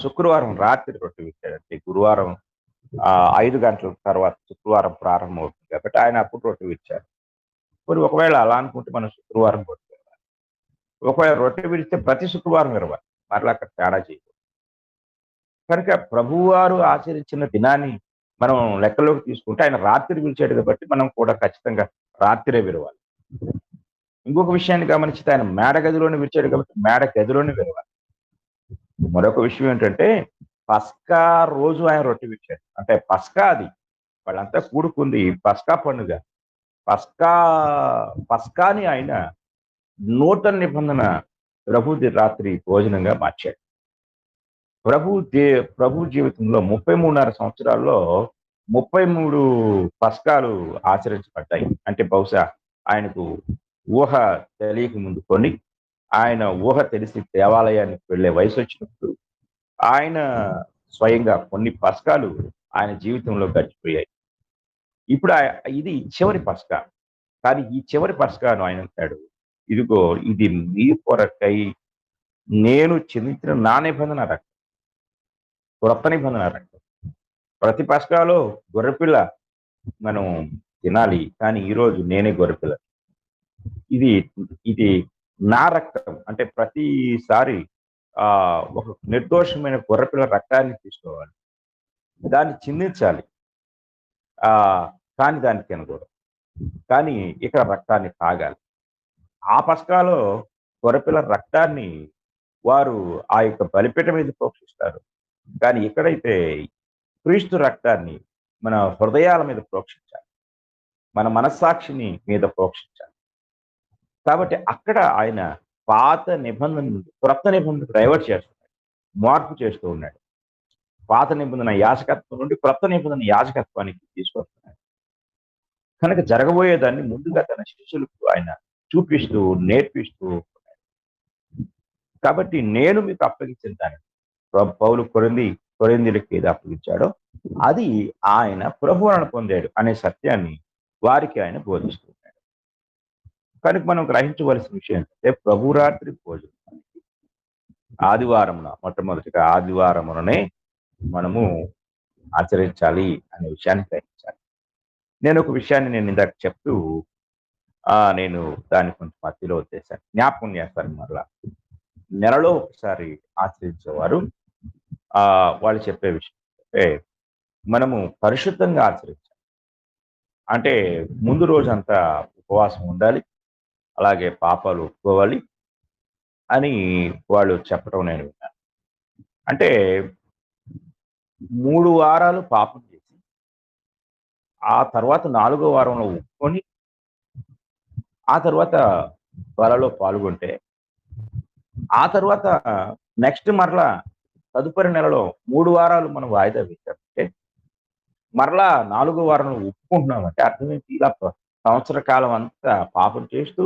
శుక్రవారం రాత్రి రొట్టె విరిచాడంటే గురువారం 5 గంటల తర్వాత శుక్రవారం ప్రారంభం అవుతుంది కాబట్టి ఆయన అప్పుడు రొట్టె విరిచారు. మరి ఒకవేళ అలా అనుకుంటే మనం శుక్రవారం రొట్టె విరవాలి. ఒకవేళ రొట్టె విరిస్తే ప్రతి శుక్రవారం విరవాలి. మరలా అక్కడ తేడా చేయకూడదు. కనుక ప్రభువారు ఆచరించిన దినాన్ని మనం లెక్కలోకి తీసుకుంటే ఆయన రాత్రి విరిచాడు కాబట్టి మనం కూడా ఖచ్చితంగా రాత్రే విరవాలి. ఇంకొక విషయాన్ని గమనించితే ఆయన మేడ గదిలోనే విరిచాడు కాబట్టి మేడ గదిలోనే విరవాలి. మరొక విషయం ఏంటంటే పస్కా రోజు ఆయన రొట్టె విరిచాడు. అంటే పస్కా అది వాళ్ళంతా కూడుకుంది పస్కా పండుగ. పస్కాని ఆయన నూతన నిబంధన ప్రభు రాత్రి భోజనంగా మార్చాడు. ప్రభు జీవితంలో 33.5 సంవత్సరాల్లో 33 పస్కాలు ఆచరించబడ్డాయి. అంటే బహుశా ఆయనకు ఊహ తెలియక ముందు కొన్ని, ఆయన ఊహ తెలిసి దేవాలయానికి వెళ్లే వయసు వచ్చినప్పుడు ఆయన స్వయంగా కొన్ని పస్కాలు ఆయన జీవితంలో గడిచిపోయాయి. ఇప్పుడు ఇది చివరి పస్కా. కానీ ఈ చివరి పస్కాను ఆయన అంటాడు, ఇదిగో ఇది మీ కొరకై నేను చిందించిన నా నిబంధన రక్తం, క్రొత్త నిబంధన రక్తం. ప్రతి పస్కాలో గొర్రెపిల్ల మనం తినాలి, కానీ ఈరోజు నేనే గొర్రెపిల్ల. ఇది ఇది నా రక్తం అంటే ప్రతిసారి ఒక నిర్దోషమైన గొర్రెపిల్ల రక్తాన్ని తీసుకోవాలి, దాన్ని చిందించాలి. ఆ కానీ దానికి తినకూడదు, కానీ ఇక్కడ రక్తాన్ని తాగాలి. ఆ పస్కాలో గొర్రెపిల్ల రక్తాన్ని వారు ఆ యొక్క బలిపీఠం మీద ప్రోక్షిస్తారు. కానీ ఇక్కడైతే క్రీస్తు రక్తాన్ని మన హృదయాల మీద ప్రోక్షించాలి, మన మనస్సాక్షిని మీద ప్రోక్షించాలి. కాబట్టి అక్కడ ఆయన పాత నిబంధన నుండి క్రొత్త నిబంధనకు డైవర్ట్ చేస్తున్నాడు, మార్పు చేస్తూ ఉన్నాడు. పాత నిబంధన యాజకత్వం నుండి క్రొత్త నిబంధన యాజకత్వానికి తీసుకొస్తున్నాడు. కనుక జరగబోయేదాన్ని ముందుగా తన శిష్యులకు ఆయన చూపిస్తూ నేర్పిస్తూ ఉన్నాడు. కాబట్టి నేను మీకు అప్పగించిన దాన్ని పౌలు కొరింథీయులకు ఏది అప్పగించాడో అది ఆయన ప్రభువులను పొందాడు అనే సత్యాన్ని వారికి ఆయన బోధిస్తూ ఉన్నాడు. కనుక మనం గ్రహించవలసిన విషయం ఏంటంటే ప్రభురాత్రి భోజనం ఆదివారమున, మొట్టమొదటిగా ఆదివారముననే మనము ఆచరించాలి అనే విషయాన్ని గ్రహించాలి. నేను ఒక విషయాన్ని ఇందాక చెప్తూ నేను దాన్ని కొంచెం మధ్యలో వచ్చేసాను, జ్ఞాపకం చేస్తాను. మరలా నెలలో ఒకసారి ఆచరించేవారు వాళ్ళు చెప్పే విషయం అంటే మనము పరిశుద్ధంగా ఆచరించాలి. అంటే ముందు రోజంతా ఉపవాసం ఉండాలి, అలాగే పాపాలు ఒప్పుకోవాలి అని వాళ్ళు చెప్పడం నేను విన్నాను. అంటే 3 వారాలు పాపం చేసి ఆ తర్వాత 4వ వారంలో ఒప్పుకొని ఆ తర్వాత బలలో పాల్గొంటే ఆ తర్వాత నెక్స్ట్ మరలా తదుపరి నెలలో 3 వారాలు మనం వాయిదా వేసామంటే మరలా 4వ వారంలో ఒప్పుకుంటున్నామంటే అర్థం ఏంటి? ఇలా సంవత్సర కాలం అంతా పాపం చేస్తూ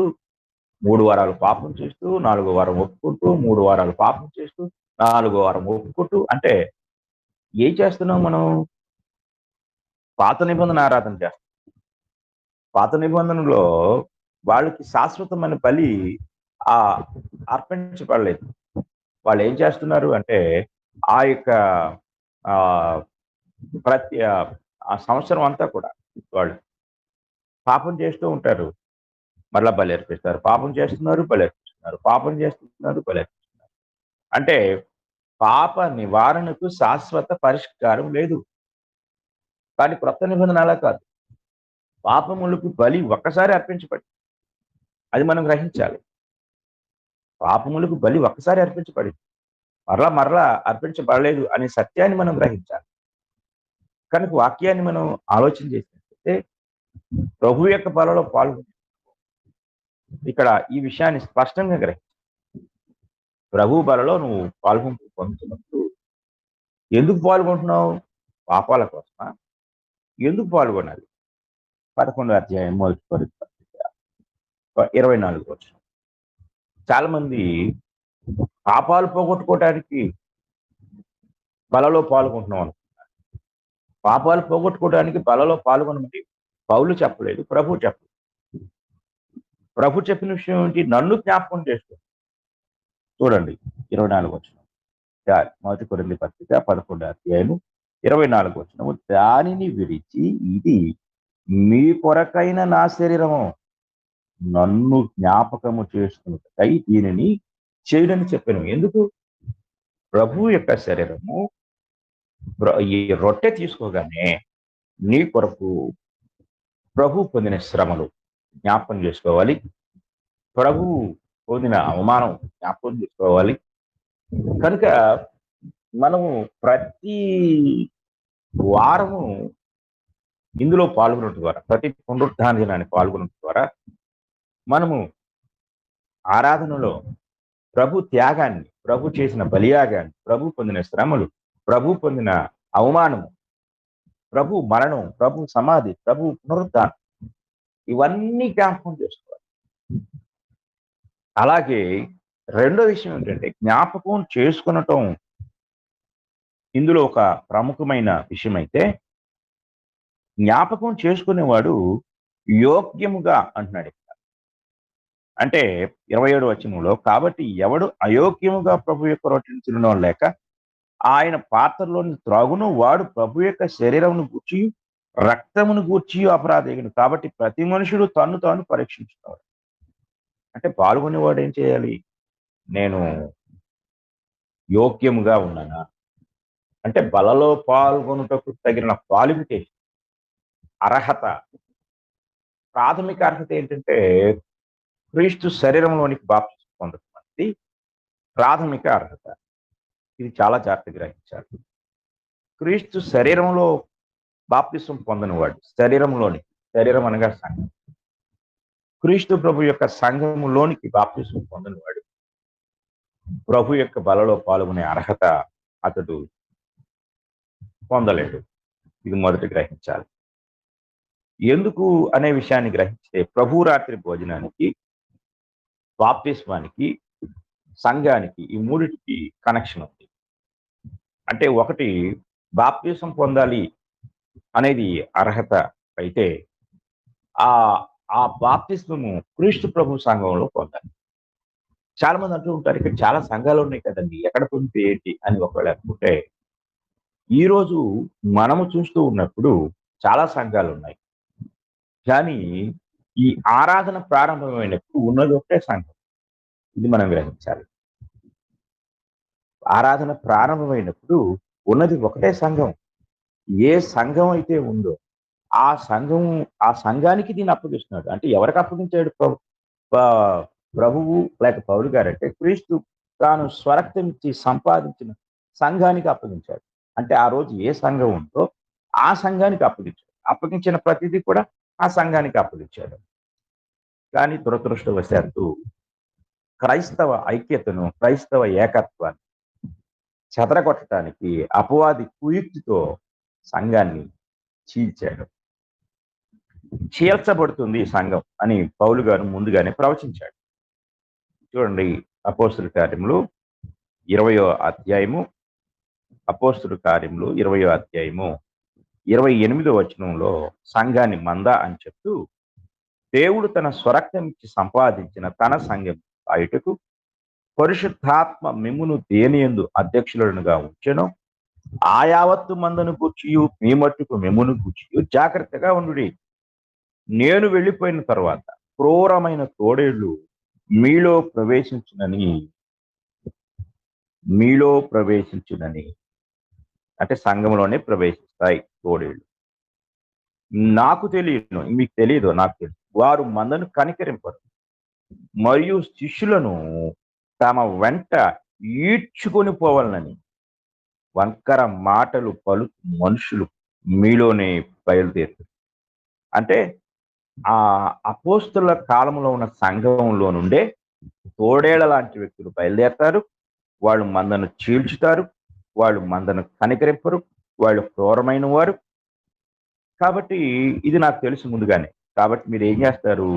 3 వారాలు పాపం చేస్తూ 4వ వారం ఒప్పుకుంటూ 3 వారాలు పాపం చేస్తూ 4వ వారం ఒప్పుకుంటూ అంటే ఏం చేస్తున్నాం మనం? పాత నిబంధన ఆరాధన చేస్తాం. పాత నిబంధనలో వాళ్ళకి శాశ్వతమైన బలి అర్పించబడలేదు. వాళ్ళు ఏం చేస్తున్నారు అంటే ఆ యొక్క ప్రతి ఆ సంవత్సరం అంతా కూడా వాళ్ళు పాపం చేస్తూ ఉంటారు, మరలా బలి అర్పిస్తారు. పాపం చేస్తున్నారు, బలి అర్పిస్తున్నారు, పాపం చేస్తున్నారు, బలి అర్పిస్తున్నారు. అంటే పాప నివారణకు శాశ్వత పరిష్కారం లేదు. కానీ క్రొత్త నిబంధన అలా కాదు. పాపములకు బలి ఒక్కసారి అర్పించబడింది, అది మనం గ్రహించాలి. పాపములకు బలి ఒక్కసారి అర్పించబడింది, మరలా అర్పించబడలేదు అనే సత్యాన్ని మనం గ్రహించాలి. కనుక వాక్యాన్ని మనం ఆలోచన చేసినట్లయితే ప్రభు యొక్క బలలో పాల్గొని ఇక్కడ ఈ విషయాన్ని స్పష్టంగా గ్రహించాలి. ప్రభు బలలో నువ్వు పొందుతున్నప్పుడు ఎందుకు పాల్గొంటున్నావు? పాపాల కోసమా? ఎందుకు పాల్గొనాలి? 11వ అధ్యాయం 24 వచనం. చాలా మంది పాపాలు పోగొట్టుకోవడానికి బలలో పాల్గొంటున్నాం అనుకుంటున్నారు. పాపాలు పోగొట్టుకోవడానికి బలలో పాల్గొనమని పౌలు చెప్పలేదు, ప్రభు చెప్పలేదు. ప్రభు చెప్పిన విషయం ఏంటి? నన్ను జ్ఞాపకం చేసుకో. చూడండి 24 వచనం, 1 కొరింథీ పత్రిక 11వ అధ్యాయం 24 వచనము. దానిని విడిచి ఇది మీ కొరకైన నా శరీరము, నన్ను జ్ఞాపకము చేసుకున్నకై దీనిని చేయడని చెప్పాను. ఎందుకు? ప్రభు యొక్క శరీరము ఈ రొట్టె తీసుకోగానే నీ కొరకు ప్రభు పొందిన శ్రమలు జ్ఞాపకం చేసుకోవాలి, ప్రభు పొందిన అవమానం జ్ఞాపకం చేసుకోవాలి. కనుక మనము ప్రతి వారము ఇందులో పాల్గొనడం ద్వారా, ప్రతి పునరుత్థాన దినాన్ని పాల్గొనడం ద్వారా మనము ఆరాధనలో ప్రభు త్యాగాన్ని, ప్రభు చేసిన బలియాగాన్ని, ప్రభు పొందిన శ్రమలు, ప్రభు పొందిన అవమానము, ప్రభు మరణం, ప్రభు సమాధి, ప్రభు పునరుత్థానం, ఇవన్నీ జ్ఞాపకం చేసుకోవాలి. అలాగే రెండో విషయం ఏంటంటే జ్ఞాపకం చేసుకునటం ఇందులో ఒక ప్రముఖమైన విషయం అయితే, జ్ఞాపకం చేసుకునేవాడు యోగ్యముగా అంటున్నాడు. అంటే 27వ వచనంలో, కాబట్టి ఎవడు అయోగ్యముగా ప్రభు యొక్క రొట్టెను తినడం లేక ఆయన పాత్రలోని త్రాగును వాడు ప్రభు యొక్క శరీరమును గూర్చి రక్తమును గూర్చి అపరాధేయుడు. కాబట్టి ప్రతి మనుషుడు తన్ను తాను పరీక్షించుకోవాలి. అంటే పాల్గొనేవాడు ఏం చేయాలి? నేను యోగ్యముగా ఉన్నానా? అంటే బలలో పాల్గొనుటకు తగిన క్వాలిఫికేషన్, అర్హత, ప్రాథమిక అర్హత ఏంటంటే క్రీస్తు శరీరంలోనికి బాప్తిసం పొందడం అనేది ప్రాథమిక అర్హత. ఇది చాలా జాగ్రత్తగా గ్రహించాలి. క్రీస్తు శరీరంలో బాప్తిసం పొందనివాడు శరీరం అనగా సంఘం. క్రీస్తు ప్రభు యొక్క సంఘములోనికి బాప్తిసం పొందనివాడు ప్రభు యొక్క బలలో పాల్గొనే అర్హత అతడు పొందలేడు. ఇది మొదటి గ్రహించాలి. ఎందుకు అనే విషయాన్ని గ్రహించితే ప్రభు రాత్రి భోజనానికి, బాప్తిస్మానికి, సంఘానికి ఈ మూడిటికి కనెక్షన్ ఉంది. అంటే ఒకటి బాప్తిసం పొందాలి అనేది అర్హత అయితే ఆ ఆ బాప్తిస్మము క్రీస్తు ప్రభు సంఘంలో పొందాలి. చాలా మంది అంటూ ఉంటారు, ఇక్కడ చాలా సంఘాలు ఉన్నాయి కదండి, ఎక్కడ పొందితే ఏంటి అని ఒకవేళ అనుకుంటే, ఈ రోజు మనము చూస్తూ ఉన్నప్పుడు చాలా సంఘాలు ఉన్నాయి. కానీ ఈ ఆరాధన ప్రారంభమైనప్పుడు ఉన్నది ఒకటే సంఘం. ఇది మనం గ్రహించాలి. ఆరాధన ప్రారంభమైనప్పుడు ఉన్నది ఒకటే సంఘం. ఏ సంఘం అయితే ఉందో ఆ సంఘానికి దీన్ని అప్పగిస్తున్నాడు. అంటే ఎవరికి అప్పగించాడు ప్రభువు లేక పౌలు గారంటే క్రీస్తు తాను స్వరక్తం ఇచ్చి సంపాదించిన సంఘానికి అప్పగించాడు. అంటే ఆ రోజు ఏ సంఘం ఉందో ఆ సంఘానికి అప్పగించాడు. అప్పగించిన ప్రతిదీ కూడా ఆ సంఘానికి అప్పగించాడు. కానీ దురదృష్టవశాత్తు క్రైస్తవ ఐక్యతను, క్రైస్తవ ఏకత్వాన్ని చెదరగొట్టడానికి అపవాది కుయుక్తితో సంఘాన్ని చీల్చాడు. చీల్చబడుతుంది ఈ సంఘం అని పౌలు గారు ముందుగానే ప్రవచించాడు. చూడండి, అపోస్తుల కార్యములు 20వ అధ్యాయము, అపోస్తుల కార్యములు 20వ అధ్యాయము 28వ వచనంలో సంఘాన్ని మంద అని చెప్తూ, దేవుడు తన స్వరక్తం ఇచ్చి సంపాదించిన తన సంఘం బయటకు పరిశుద్ధాత్మ మిమ్మును దేనియందు అధ్యక్షులుగా ఉంచెను, ఆ యావత్తు మందను గూర్చియు మీ మట్టుకు మిమ్మును గూర్చియు జాగ్రత్తగా ఉండుడి. నేను వెళ్ళిపోయిన తర్వాత క్రూరమైన తోడేళ్లు మీలో ప్రవేశించునని అంటే సంఘంలోనే ప్రవేశిస్తాయి తోడేళ్లు. నాకు తెలియను, మీకు తెలియదు, నాకు తెలుసు. వారు మందను కనికరింపరు మరియు శిష్యులను తమ వెంట ఈడ్చుకొని పోవాలని వంకర మాటలు పలు మనుషులు మీలోనే బయలుదేరుతారు. అంటే ఆ అపోస్తుల కాలంలో ఉన్న సంఘంలో నుండే తోడేళ్ల లాంటి వ్యక్తులు బయలుదేరతారు. వాళ్ళు మందను చీల్చుతారు, వాళ్ళు మందను కనికరింపరు, వాళ్ళు క్రూరమైన వారు. కాబట్టి ఇది నాకు తెలుసు ముందుగానే. కాబట్టి మీరు ఏం చేస్తారు?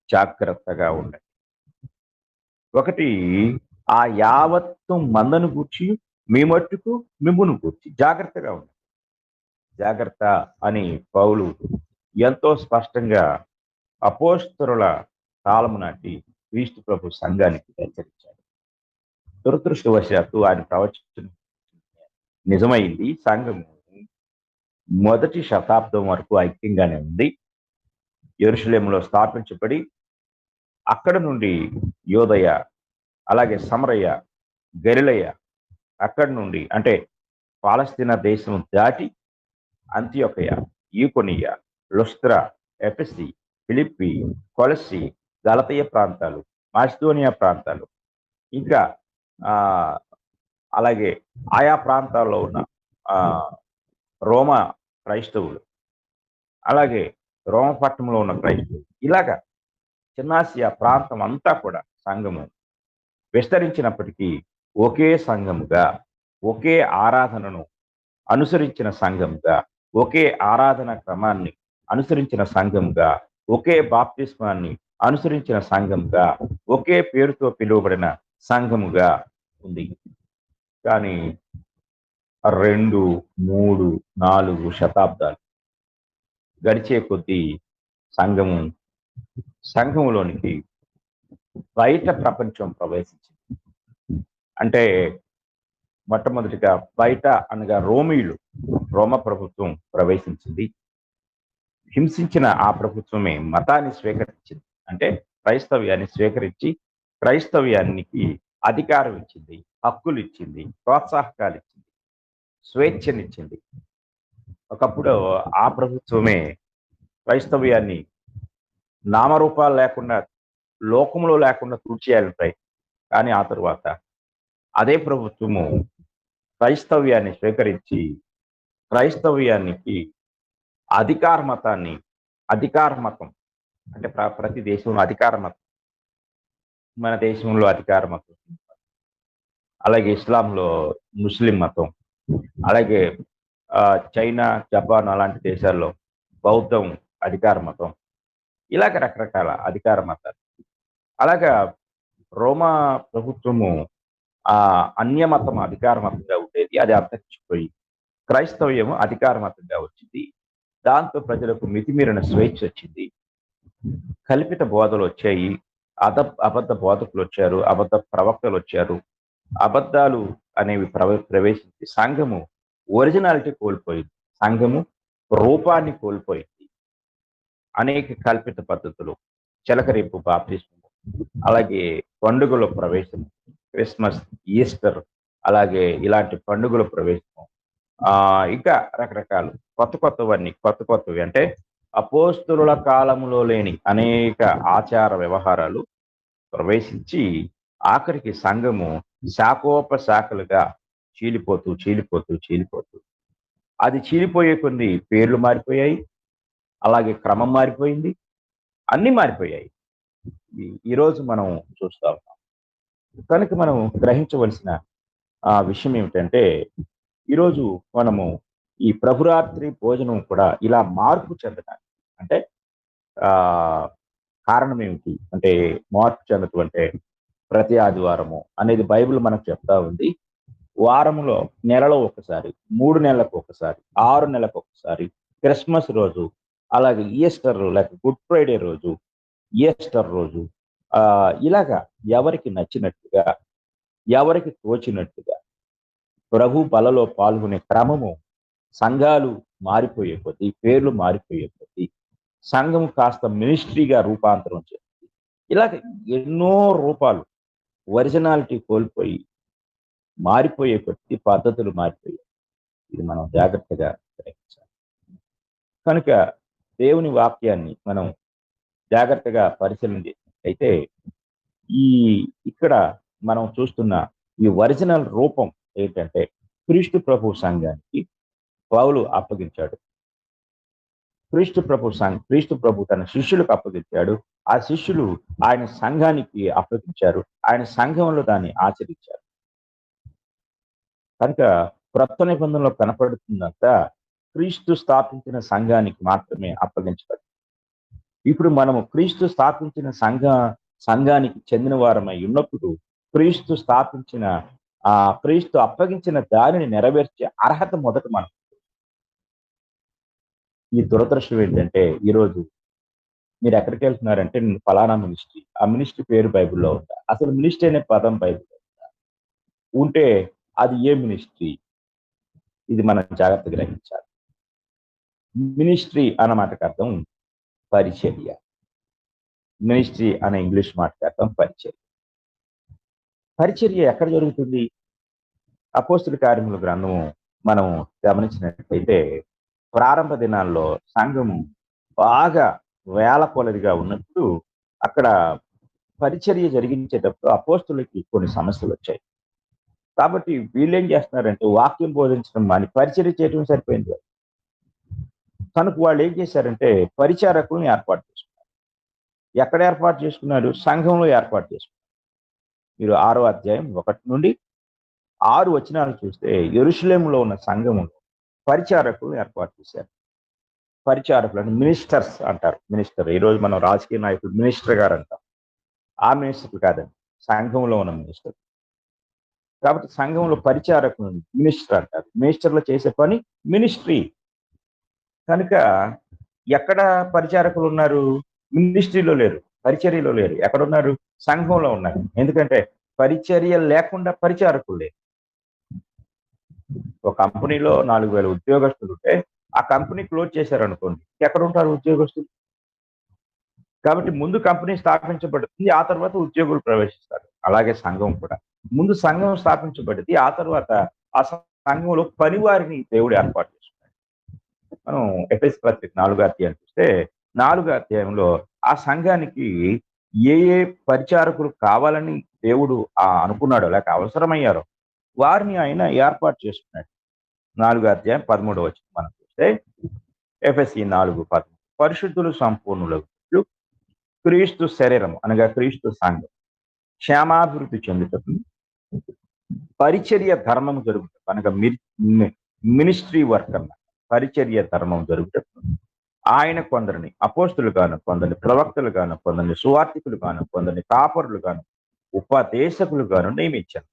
జాగ్రత్తగా ఉండండి. ఒకటి, ఆ యావత్తు మందను గూర్చి మీ మట్టుకు మిమ్మును గూర్చి జాగ్రత్తగా ఉండండి. జాగ్రత్త అని పౌలు ఎంతో స్పష్టంగా అపోస్తలుల కాలము నాటి క్రీస్తు ప్రభు సంఘానికి హెచ్చరించాడు. దురదృష్టవశాత్తు ఆయన ప్రవచనం నిజమైంది. సంఘము మొదటి శతాబ్దం వరకు ఐక్యంగానే ఉంది. యెరూషలేములో స్థాపించబడి అక్కడ నుండి యోదయ, అలాగే సమరయ, గలిలయ, అక్కడి నుండి అంటే పాలస్తీనా దేశం దాటి అంతియొకయ, ఈకొనియ, లుస్త్రా, ఎఫెసి, ఫిలిప్పి, కొలసి, గలతీయ ప్రాంతాలు, మాసిదోనియా ప్రాంతాలు, ఇంకా అలాగే ఆయా ప్రాంతాల్లో ఉన్న రోమా క్రైస్తవులు, అలాగే రోమపట్నంలో ఉన్న క్రైస్తవులు, ఇలాగా చిన్నాసియా ప్రాంతం అంతా కూడా సంఘము విస్తరించినప్పటికీ ఒకే సంఘముగా, ఒకే ఆరాధనను అనుసరించిన సంఘంగా, ఒకే ఆరాధన క్రమాన్ని అనుసరించిన సంఘంగా, ఒకే బాప్తిస్మాన్ని అనుసరించిన సంఘంగా, ఒకే పేరుతో పిలువబడిన సంఘముగా ఉంది. కానీ 2, 3, 4 శతాబ్దాలు గడిచే కొద్దీ సంఘములోనికి బయట ప్రపంచం ప్రవేశించింది. అంటే మొట్టమొదటిగా బయట అనగా రోమ ప్రభుత్వం ప్రవేశించింది. హింసించిన ఆ ప్రభుత్వమే మతాన్ని స్వీకరించింది. అంటే క్రైస్తవ్యాన్ని స్వీకరించి క్రైస్తవ్యానికి అధికారం ఇచ్చింది, హక్కులు ఇచ్చింది, ప్రోత్సాహకాలు ఇచ్చింది, స్వేచ్ఛనిచ్చింది. ఒకప్పుడు ఆ ప్రభుత్వమే క్రైస్తవ్యాన్ని నామరూపాలు లేకుండా, లోకంలో లేకుండా తుడిచేయాలని ప్రయత్నం. కానీ ఆ తరువాత అదే ప్రభుత్వము క్రైస్తవ్యాన్ని స్వీకరించి క్రైస్తవ్యానికి అధికార మతం అంటే ప్రతి దేశంలో అధికార మతం, మన దేశంలో అధికార మతం, అలాగే ఇస్లాంలో ముస్లిం మతం, అలాగే చైనా, జపాన్ అలాంటి దేశాల్లో బౌద్ధం అధికార మతం, ఇలాగ రకరకాల అధికార మతాలు. అలాగా రోమా ప్రభుత్వము ఆ అన్యమతం అధికార మతంగా ఉండేది, అది అంతరించిపోయి క్రైస్తవ్యము అధికార మతంగా వచ్చింది. దాంతో ప్రజలకు మితిమీరిన స్వేచ్ఛ వచ్చింది, కల్పిత బోధలు వచ్చాయి, అబద్ధ బోధకులు వచ్చారు, అబద్ధ ప్రవక్తలు వచ్చారు, అబద్ధాలు అనేవి ప్రవేశించి సంఘము ఒరిజినాలిటీ కోల్పోయింది, సంఘము రూపాన్ని కోల్పోయింది. అనేక కల్పిత పద్ధతులు, చిలకరింపు బాప్తిస్మం, అలాగే పండుగల ప్రవేశం, క్రిస్మస్, ఈస్టర్, అలాగే ఇలాంటి పండుగల ప్రవేశం, ఇంకా రకరకాలు కొత్తవి అంటే అపోస్తుల కాలంలో లేని అనేక ఆచార వ్యవహారాలు ప్రవేశించి ఆఖరికి సంఘము శాఖోపశాఖలుగా చీలిపోతూ అది చీలిపోయే కొన్ని పేర్లు మారిపోయాయి, అలాగే క్రమం మారిపోయింది, అన్ని మారిపోయాయి. ఈరోజు మనం చూస్తా ఉన్నాం. కనుక మనం గ్రహించవలసిన విషయం ఏమిటంటే, ఈరోజు మనము ఈ ప్రభురాత్రి భోజనం కూడా ఇలా మార్పు చెందడానికి అంటే కారణం ఏమిటి అంటే, మార్పు చెందటం అంటే ప్రతి ఆదివారము అనేది బైబిల్ మనకు చెప్తా ఉంది. వారంలో, నెలలో ఒకసారి, 3 నెలలకు ఒకసారి, 6 నెలలకు ఒకసారి, క్రిస్మస్ రోజు, అలాగే ఈస్టర్ లేక గుడ్ ఫ్రైడే రోజు, ఈస్టర్ రోజు, ఇలాగా ఎవరికి నచ్చినట్టుగా, ఎవరికి తోచినట్టుగా ప్రభు బలలో పాల్గొనే క్రమము సంఘాలు మారిపోయే కొద్దీ, పేర్లు మారిపోయే కొద్దీ సంఘం కాస్త మినిస్ట్రీగా రూపాంతరం చేస్తుంది. ఇలాగ ఎన్నో రూపాలు ఒరిజినాలిటీ కోల్పోయి మారిపోయే కొద్దీ పద్ధతులు మారిపోయాయి. ఇది మనం జాగ్రత్తగా గ్రహించాలి. కనుక దేవుని వాక్యాన్ని మనం జాగ్రత్తగా పరిశీలన చేసినట్లయితే ఇక్కడ మనం చూస్తున్న ఈ ఒరిజినల్ రూపం ఏంటంటే, క్రీస్తు ప్రభు సంఘానికి పౌలు అప్పగించాడు. క్రీస్తు ప్రభు తన శిష్యులకు అప్పగించాడు. ఆ శిష్యులు ఆయన సంఘానికి అప్పగించారు. ఆయన సంఘంలో దాన్ని ఆచరించారు. కనుక క్రొత్త నిబంధనలో కనపడుతుందంతా క్రీస్తు స్థాపించిన సంఘానికి మాత్రమే అప్పగించబడింది. ఇప్పుడు మనము క్రీస్తు స్థాపించిన సంఘానికి చెందిన వారమై ఉన్నప్పుడు క్రీస్తు అప్పగించిన దానిని నెరవేర్చే అర్హత మొదట మనం. ఈ దురదృష్టం ఏంటంటే, ఈరోజు మీరు ఎక్కడికి వెళ్తున్నారంటే, ఫలానా మినిస్ట్రీ, ఆ మినిస్ట్రీ పేరు బైబిల్లో ఉందా? అసలు మినిస్ట్రీ అనే పదం బైబిల్లో ఉందా? ఉంటే అది ఏ మినిస్ట్రీ? ఇది మనం జాగ్రత్తగా గ్రహించాలి. మినిస్ట్రీ అన్న మాటకు అర్థం పరిచర్య. మినిస్ట్రీ అనే ఇంగ్లీష్ మాటకు అర్థం పరిచర్య. పరిచర్య ఎక్కడ జరుగుతుంది? అపోస్తుల కార్యముల గ్రంథము మనం గమనించినట్లయితే, ప్రారంభ దినాల్లో సంఘము బాగా వేల కొలదిగా ఉన్నప్పుడు అక్కడ పరిచర్య జరిగించేటప్పుడు అపోస్తులకి కొన్ని సమస్యలు వచ్చాయి. కాబట్టి వీళ్ళు ఏం చేస్తున్నారంటే, వాక్యం బోధించడం మాని పరిచర్య చేయడం సరిపోయింది. కనుక వాళ్ళు ఏం చేశారంటే, పరిచారకులను ఏర్పాటు చేసుకున్నారు. ఎక్కడ ఏర్పాటు చేసుకున్నారు? సంఘంలో ఏర్పాటు చేసుకున్నారు. మీరు 6వ అధ్యాయం 1 నుండి 6 వచనాలు చూస్తే, యెరూషలేములో ఉన్న సంఘములో పరిచారకులను ఏర్పాటు చేశారు. పరిచారకులను మినిస్టర్స్ అంటారు. మినిస్టర్, ఈరోజు మనం రాజకీయ నాయకులు మినిస్టర్ గారు అంటాం. ఆ మినిస్టర్లు కాదండి, సంఘంలో ఉన్న మినిస్టర్. కాబట్టి సంఘంలో పరిచారకులను మినిస్టర్ అంటారు. మినిస్టర్లు చేసే పని మినిస్ట్రీ. కనుక ఎక్కడ పరిచారకులు ఉన్నారు? మినిస్ట్రీలో లేరు, పరిచర్యలో లేరు. ఎక్కడున్నారు? సంఘంలో ఉన్నారు. ఎందుకంటే పరిచర్య లేకుండా పరిచారకులు లేరు. ఒక కంపెనీలో 4,000 ఉద్యోగస్తులు ఉంటే ఆ కంపెనీ క్లోజ్ చేశారనుకోండి, ఎక్కడ ఉంటారు ఉద్యోగస్తులు? కాబట్టి ముందు కంపెనీ స్థాపించబడుతుంది, ఆ తర్వాత ఉద్యోగులు ప్రవేశిస్తారు. అలాగే సంఘం కూడా ముందు సంఘం స్థాపించబడింది, ఆ తర్వాత ఆ సంఘంలో పనివారిని దేవుడు ఏర్పాటు చేసుకున్నాడు. మనం ఎఫెసీ పత్రిక 4వ అధ్యాయం చూస్తే 4వ అధ్యాయంలో ఆ సంఘానికి ఏ ఏ పరిచారకులు కావాలని దేవుడు అనుకున్నాడో లేక అవసరమయ్యారో వారిని ఆయన ఏర్పాటు చేసుకున్నాడు. 4వ అధ్యాయం 13వ వచనం మనం చూస్తే ఎఫెసీ 4:13 పరిశుద్ధులు సంపూర్ణులకు క్రీస్తు శరీరం అనగా క్రీస్తు సంఘం క్షేమాభివృద్ధి చెందుటకు పరిచర్య ధర్మం జరుగుతుంది అనగా మినిస్ట్రీ వర్క్ అన్న పరిచర్య ధర్మం జరుగుటకు ఆయన కొందరిని అపోస్తులు గాను, కొందరిని ప్రవక్తలు గాను, కొందరిని సువార్థికులు గాను, కొందరిని కాపరులు గాను, ఉపదేశకులు గాను నియమించారు.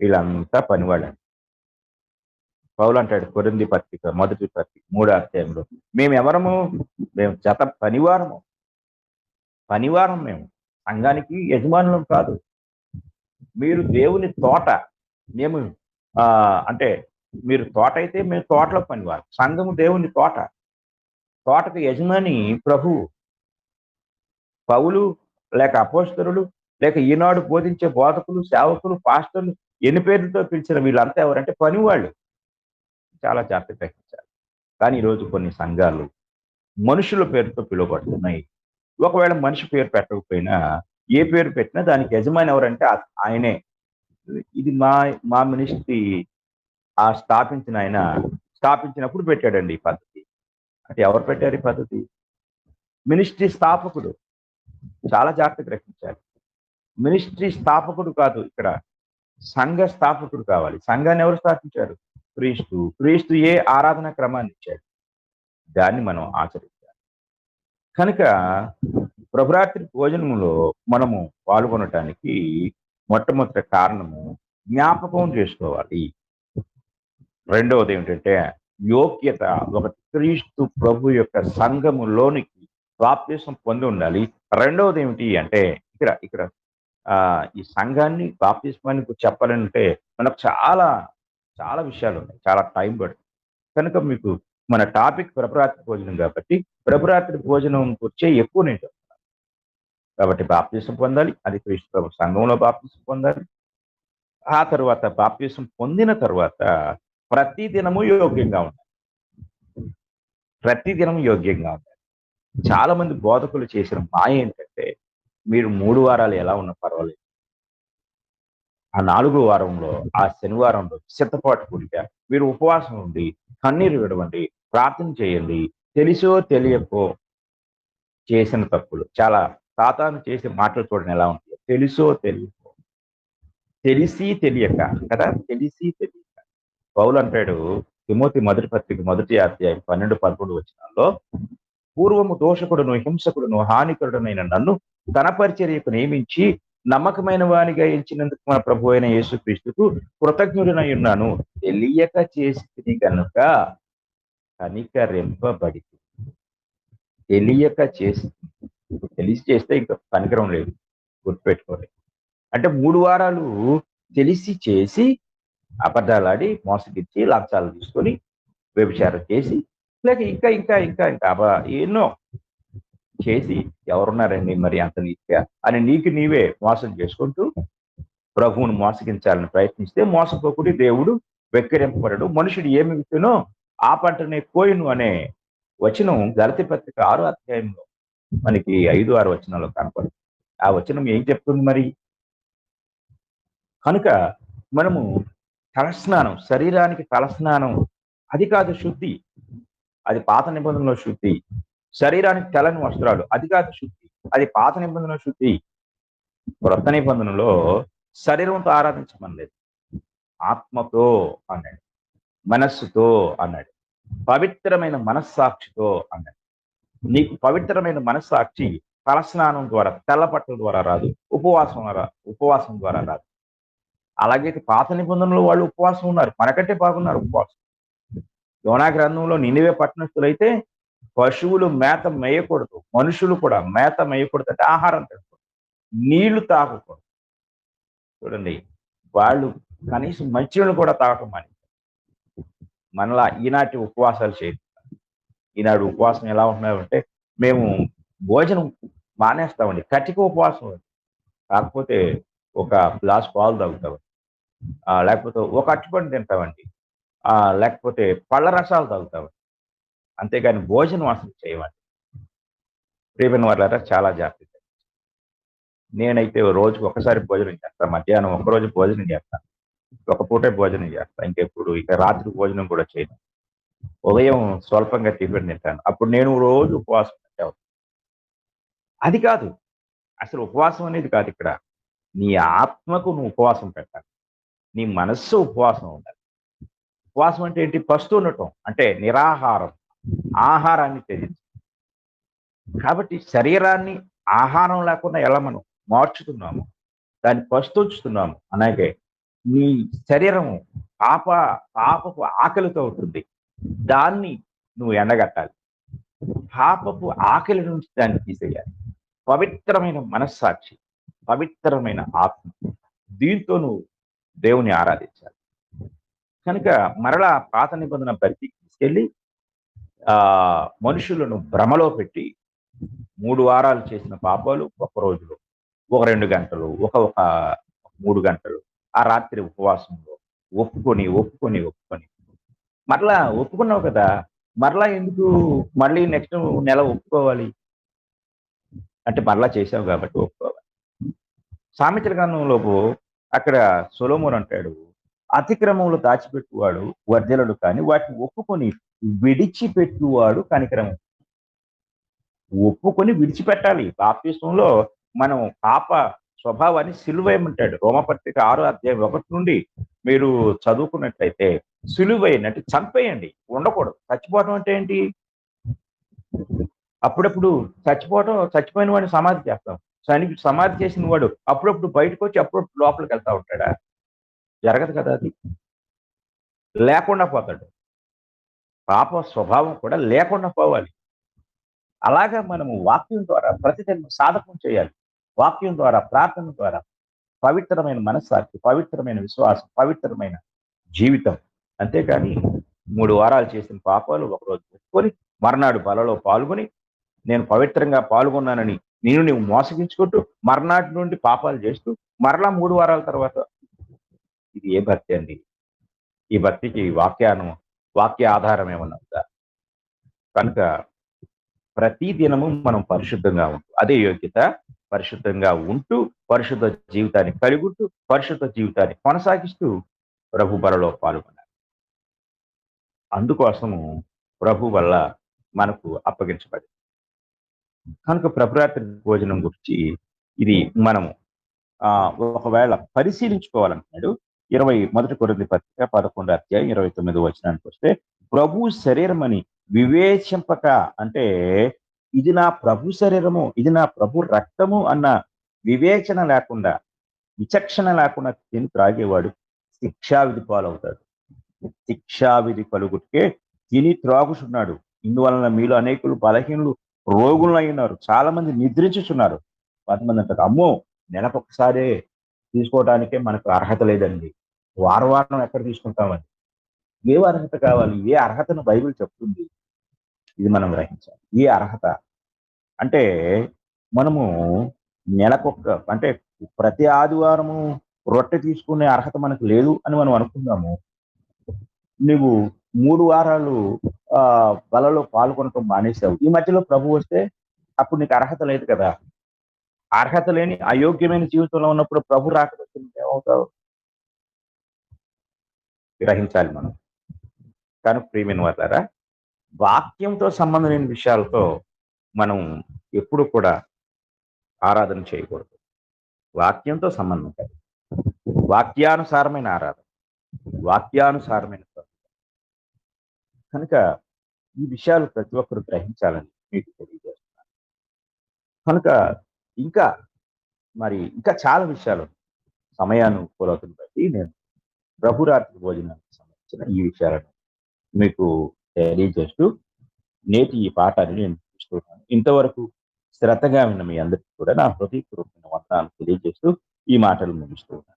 వీళ్ళంతా పనివాళ్ళండి. పౌలు అంటాడు కొరింథీ పత్రిక 1 పత్రిక 3వ అధ్యాయంలో, మేము జత పనివారం మేము సంఘానికి యజమానులం కాదు. మీరు దేవుని తోట, మేము అంటే మీరు తోట అయితే మేము తోటలో పనివారు. సంఘము దేవుని తోటకు యజమాని ప్రభువు. పౌలు లేక అపోస్తలులు లేక ఈనాడు బోధించే బోధకులు, సేవకులు, పాస్టర్లు ఎన్ని పేర్లతో పిలిచిన వీళ్ళంతా ఎవరంటే పనివాళ్ళు. చాలా జాగ్రత్త గ్రహించాలి. కానీ ఈరోజు కొన్ని సంఘాలు మనుషుల పేరుతో పిలువబడుతున్నాయి. ఒకవేళ మనిషి పేరు పెట్టకపోయినా ఏ పేరు పెట్టినా దానికి యజమాని ఎవరంటే ఆయనే. ఇది మా మినిస్ట్రీ స్థాపించినప్పుడు పెట్టాడండి ఈ పద్ధతి. అంటే ఎవరు పెట్టారు ఈ పద్ధతి? మినిస్ట్రీ స్థాపకుడు. చాలా జాగ్రత్త గ్రహించాలి. మినిస్ట్రీ స్థాపకుడు కాదు, ఇక్కడ సంఘ స్థాపకుడు కావాలి. సంఘాన్ని ఎవరు స్థాపించారు? క్రీస్తు ఏ ఆరాధన క్రమాన్ని ఇచ్చాడు, దాన్ని మనం ఆచరించాలి. కనుక ప్రభురాత్రి భోజనంలో మనము పాల్గొనటానికి మొట్టమొదటి కారణము జ్ఞాపకం చేసుకోవాలి. రెండవది ఏమిటంటే యోగ్యత. ఒకటి, క్రీస్తు ప్రభు యొక్క సంఘములోనికి బాప్తిసం పొంది ఉండాలి. రెండవది ఏమిటి అంటే ఇక్కడ ఈ సంఘాన్ని బాప్తిస్మానికి చెప్పాలంటే మనకు చాలా చాలా విషయాలు ఉన్నాయి, చాలా టైం పడుతుంది. కనుక మీకు మన టాపిక్ ప్రభురాత్రి భోజనం కాబట్టి ప్రభురాత్రి భోజనం వచ్చే ఎక్కువ నేను చెప్తాను. కాబట్టి బాప్తిసం పొందాలి, అది క్రీస్తు ప్రభు సంఘంలో బాప్తిసం పొందాలి. ఆ తర్వాత బాప్తిసం పొందిన తర్వాత ప్రతిదినము యోగ్యంగా ఉండాలి. చాలా మంది బోధకులు చేసిన మాయ ఏంటంటే, మీరు 3 వారాలు ఎలా ఉన్నా పర్వాలేదు, ఆ 4వ వారంలో ఆ శనివారంలో సిద్ధపాటు కూడిక మీరు ఉపవాసం ఉండి కన్నీరు విడవండి, ప్రార్థన చేయండి. తెలిసో తెలియకో చేసిన తప్పులు చాలా. సాతాను చేసే మాటలు చూడండి ఎలా ఉంటాయి. తెలిసో తెలియకో, తెలిసి తెలియక కదా, తెలిసి తెలియక. పౌలు అంటాడు తిమోతి 1 పత్రిక 1వ అధ్యాయం 12-13 వచనాల్లో, పూర్వము దోషకుడును, హింసకుడును, హానికరుడునైన నన్ను తన పరిచర్యకు నియమించి నమ్మకమైన వానిగా ఎంచినందుకు మన ప్రభు అయిన యేసుక్రీస్తుకు కృతజ్ఞుడినై ఉన్నాను. తెలియక చేసి కనుక కనికరింపబడి. తెలియక చేసి, తెలిసి చేస్తే ఇంకా కనికరం లేదు, గుర్తుపెట్టుకోలేదు. అంటే 3 వారాలు తెలిసి చేసి అబద్ధాలాడి మోసగిచ్చి లంచాలు తీసుకొని వ్యభిచారం చేసి లేక ఇంకా ఇంకా ఇంకా ఇంకా ఎన్నో చేసి ఎవరున్నారండి మరి అంత నీతిగా అని నీకు నీవే మోసం చేసుకుంటూ ప్రభువును మోసగించాలని ప్రయత్నిస్తే మోసపోకుడి, దేవుడు వెక్కిరింపబడడు. మనుషుడు ఏమి విత్తునో ఆ పంటనే కోయును అనే వచనం గలతీ పత్రిక 6వ అధ్యాయంలో మనకి 5-6 వచనాల్లో కనపడుతుంది. ఆ వచనం ఏం చెప్తుంది మరి? కనుక మనము తలస్నానం, శరీరానికి తలస్నానం అది కాదు శుద్ధి, అది పాత నిబంధనలో శుద్ధి. శరీరానికి తెల్లని వస్త్రాలు అది కాదు శుద్ధి, అది పాత నిబంధనలో శుద్ధి. క్రొత్త నిబంధనలో శరీరంతో ఆరాధించమనలేదు, ఆత్మతో అన్నాడు, మనస్సుతో అన్నాడు, పవిత్రమైన మనస్సాక్షితో అన్నాడు. నీకు పవిత్రమైన మనస్సాక్షి తలస్నానం ద్వారా, తెల్ల బట్టల ద్వారా రాదు, ఉపవాసం ద్వారా రాదు. అలాగైతే పాత నిబంధనలు వాళ్ళు ఉపవాసం ఉన్నారు, మనకంటే బాగున్నారు ఉపవాసం. యోనా గ్రంథంలో నినివే పట్టణస్థులైతే పశువులు మేత మేయకూడదు, మనుషులు కూడా మేత మేయకూడదు, అంటే ఆహారం తినకూడదు, నీళ్లు తాగకూడదు. చూడండి, వాళ్ళు కనీసం మంచినీళ్ళు కూడా తాగటం అని. మనలా ఈనాటి ఉపవాసాలు చేయాలి. ఈనాడు ఉపవాసం ఎలా ఉంటున్నారంటే, మేము భోజనం మానేస్తామండి. కటిక ఉపవాసం. కాకపోతే ఒక గ్లాస్ పాలు తాగుతామండి. లేకపోతే ఒక అరటిపండు తింటామండి. లేకపోతే పళ్ళ రసాలు తాగుతామండి. అంతేగాని భోజనం అసలు చేయమండి. ప్రియమైన వాళ్ళారా, చాలా జాగ్రత్త. నేనైతే రోజుకి ఒక్కసారి భోజనం చేస్తా. మధ్యాహ్నం ఒక్కరోజు భోజనం చేస్తా. ఒక పూటే భోజనం చేస్తా. ఇక రాత్రి భోజనం కూడా చేయను. ఉదయం స్వల్పంగా టిఫిన్ తింటాను. అప్పుడు నేను రోజు ఉపవాసం పెట్టేవాడిని. అది కాదు. అసలు ఉపవాసం అనేది కాదు ఇక్కడ. నీ ఆత్మకు నువ్వు ఉపవాసం పెట్టాలి. నీ మనస్సు ఉపవాసం ఉండాలి. ఉపవాసం అంటే ఏంటి? పస్తు ఉండటం. అంటే నిరాహారం. ఆహారాన్ని త్యజించడం. కాబట్టి శరీరాన్ని ఆహారం లేకుండా ఎలా మనం మార్చుతున్నాము, దాన్ని పస్తుంచుతున్నాము. అలాగే నీ శరీరము పాప పాపపు ఆకలితో ఉంటుంది. దాన్ని నువ్వు ఎండగట్టాలి. పాపపు ఆకలి నుంచి దాన్ని తీసేయాలి. పవిత్రమైన మనస్సాక్షి, పవిత్రమైన ఆత్మ, దీంతో నువ్వు దేవుని ఆరాధించాలి. కనుక మరలా పాత నిబంధన పరిధికి తీసుకెళ్ళి మనుషులను భ్రమలో పెట్టి 3 వారాలు చేసిన పాపాలు ఒక రోజులో, ఒక 2 గంటలు, ఒక 3 గంటలు, ఆ రాత్రి ఉపవాసంలో ఒప్పుకొని మరలా ఒప్పుకున్నావు కదా, మరలా ఎందుకు మళ్ళీ నెక్స్ట్ నెల ఒప్పుకోవాలి? అంటే మరలా చేసావు కాబట్టి ఒప్పుకోవాలి. సామెతల గ్రంథంలోపు అక్కడ సొలొమోను అంటాడు, అతిక్రమములు దాచిపెట్టువాడు వర్ధిల్లడు, కానీ వాటిని ఒప్పుకొని విడిచిపెట్టువాడు కనికరము. ఒప్పుకొని విడిచిపెట్టాలి. బాప్తిస్మంలో మనం పాప స్వభావాన్ని సిలువేయమంటాడు. రోమపత్రిక 6 అధ్యాయం 1 నుండి మీరు చదువుకున్నట్లయితే, సిలువేయండి చంపేయండి, ఉండకూడదు. చచ్చిపోవడం అంటే ఏంటి? అప్పుడప్పుడు చచ్చిపోయిన వాడిని సమాధి చేస్తాం. సమాధి చేసిన వాడు అప్పుడప్పుడు బయటకు వచ్చి అప్పుడప్పుడు లోపలికి వెళ్తా ఉంటాడా? జరగదు కదా అది. లేకుండా పోతాడు. పాప స్వభావం కూడా లేకుండా పోవాలి. అలాగా మనము వాక్యం ద్వారా ప్రతిదినం సాధకం చేయాలి. వాక్యం ద్వారా, ప్రార్థన ద్వారా పవిత్రమైన మనస్సాక్షి, పవిత్రమైన విశ్వాసం, పవిత్రమైన జీవితం. అంతేకాని 3 వారాలు చేసిన పాపాలు ఒకరోజు ఒప్పుకొని మర్నాడు బలలో పాల్గొని నేను పవిత్రంగా పాల్గొన్నానని నువ్వు మోసగించుకుంటూ మర్నాటి నుండి పాపాలు చేస్తూ మరలా 3 వారాల తర్వాత, ఇది ఏ భక్తి అండి? ఈ భక్తికి వాక్య ఆధారం ఏమన్నా ఉందా? కనుక ప్రతి దినము మనం పరిశుద్ధంగా ఉంటూ, అదే యోగ్యత, పరిశుద్ధంగా ఉంటూ పరిశుద్ధ జీవితాన్ని కలిగి ఉంటూ పరిశుద్ధ జీవితాన్ని కొనసాగిస్తూ ప్రభు బలలో పాల్గొనాలి. అందుకోసము ప్రభు వల్ల మనకు అప్పగించబడింది. కనుక ప్రభురాత్రి భోజనం గురించి ఇది మనము ఒకవేళ పరిశీలించుకోవాలంటున్నాడు. 1 కొరింథీ పత్రిక 11 అధ్యాయం 29 వచనానికి వస్తే, ప్రభు శరీరం అని వివేచింపక, అంటే ఇది నా ప్రభు శరీరము, ఇది నా ప్రభు రక్తము అన్న విచక్షణ లేకుండా తిని త్రాగేవాడు శిక్షావిధి పాలవుతాడు. శిక్షావిధి కలుగుటే తిని త్రాగుచున్నాడు. ఇందువలన మీలో అనేకులు బలహీనులు, రోగులు అయినారు. చాలా మంది నిద్రించుచున్నారు. కొంతమంది అంటారు, అమ్మో నెలకొకసారే తీసుకోవడానికే మనకు అర్హత లేదండి, వారం ఎక్కడ తీసుకుంటామని. ఏ అర్హత కావాలి? ఏ అర్హతను బైబిల్ చెప్తుంది? ఇది మనం గ్రహించాలి. ఏ అర్హత అంటే, మనము అంటే ప్రతి ఆదివారము రొట్టె తీసుకునే అర్హత మనకు లేదు అని మనం అనుకుందాము. నువ్వు 3 వారాలు బలలో పాల్గొనటం మానేశావు. ఈ మధ్యలో ప్రభు వస్తే అప్పుడు నీకు అర్హత లేదు కదా. అర్హత లేని అయోగ్యమైన జీవితంలో ఉన్నప్పుడు ప్రభు రాకపోతే ఏమవుతావు? గ్రహించాలి మనం. కనుక ప్రియమైన వారులారా, వాక్యంతో సంబంధం లేని విషయాలతో మనం ఎప్పుడు కూడా ఆరాధన చేయకూడదు. వాక్యంతో సంబంధం కాదు, వాక్యానుసారమైన ఆరాధన, వాక్యానుసారమైన కనుక ఈ విషయాలు ప్రతి ఒక్కరు గ్రహించాలని మీకు తెలియజేస్తున్నాను. కనుక ఇంకా చాలా విషయాలు సమయానుకూలతను బట్టి నేను ప్రభురాత్రి భోజనానికి సంబంధించిన ఈ విషయాలను మీకు తెలియజేస్తూ నేటి ఈ పాఠాన్ని నేను చూస్తున్నాను. ఇంతవరకు శ్రద్ధగా విన్న మీ అందరికీ కూడా నా హృదయపూర్వకమైన వందనాలు తెలియజేస్తూ ఈ మాటలు ముగిస్తూ ఉన్నాను.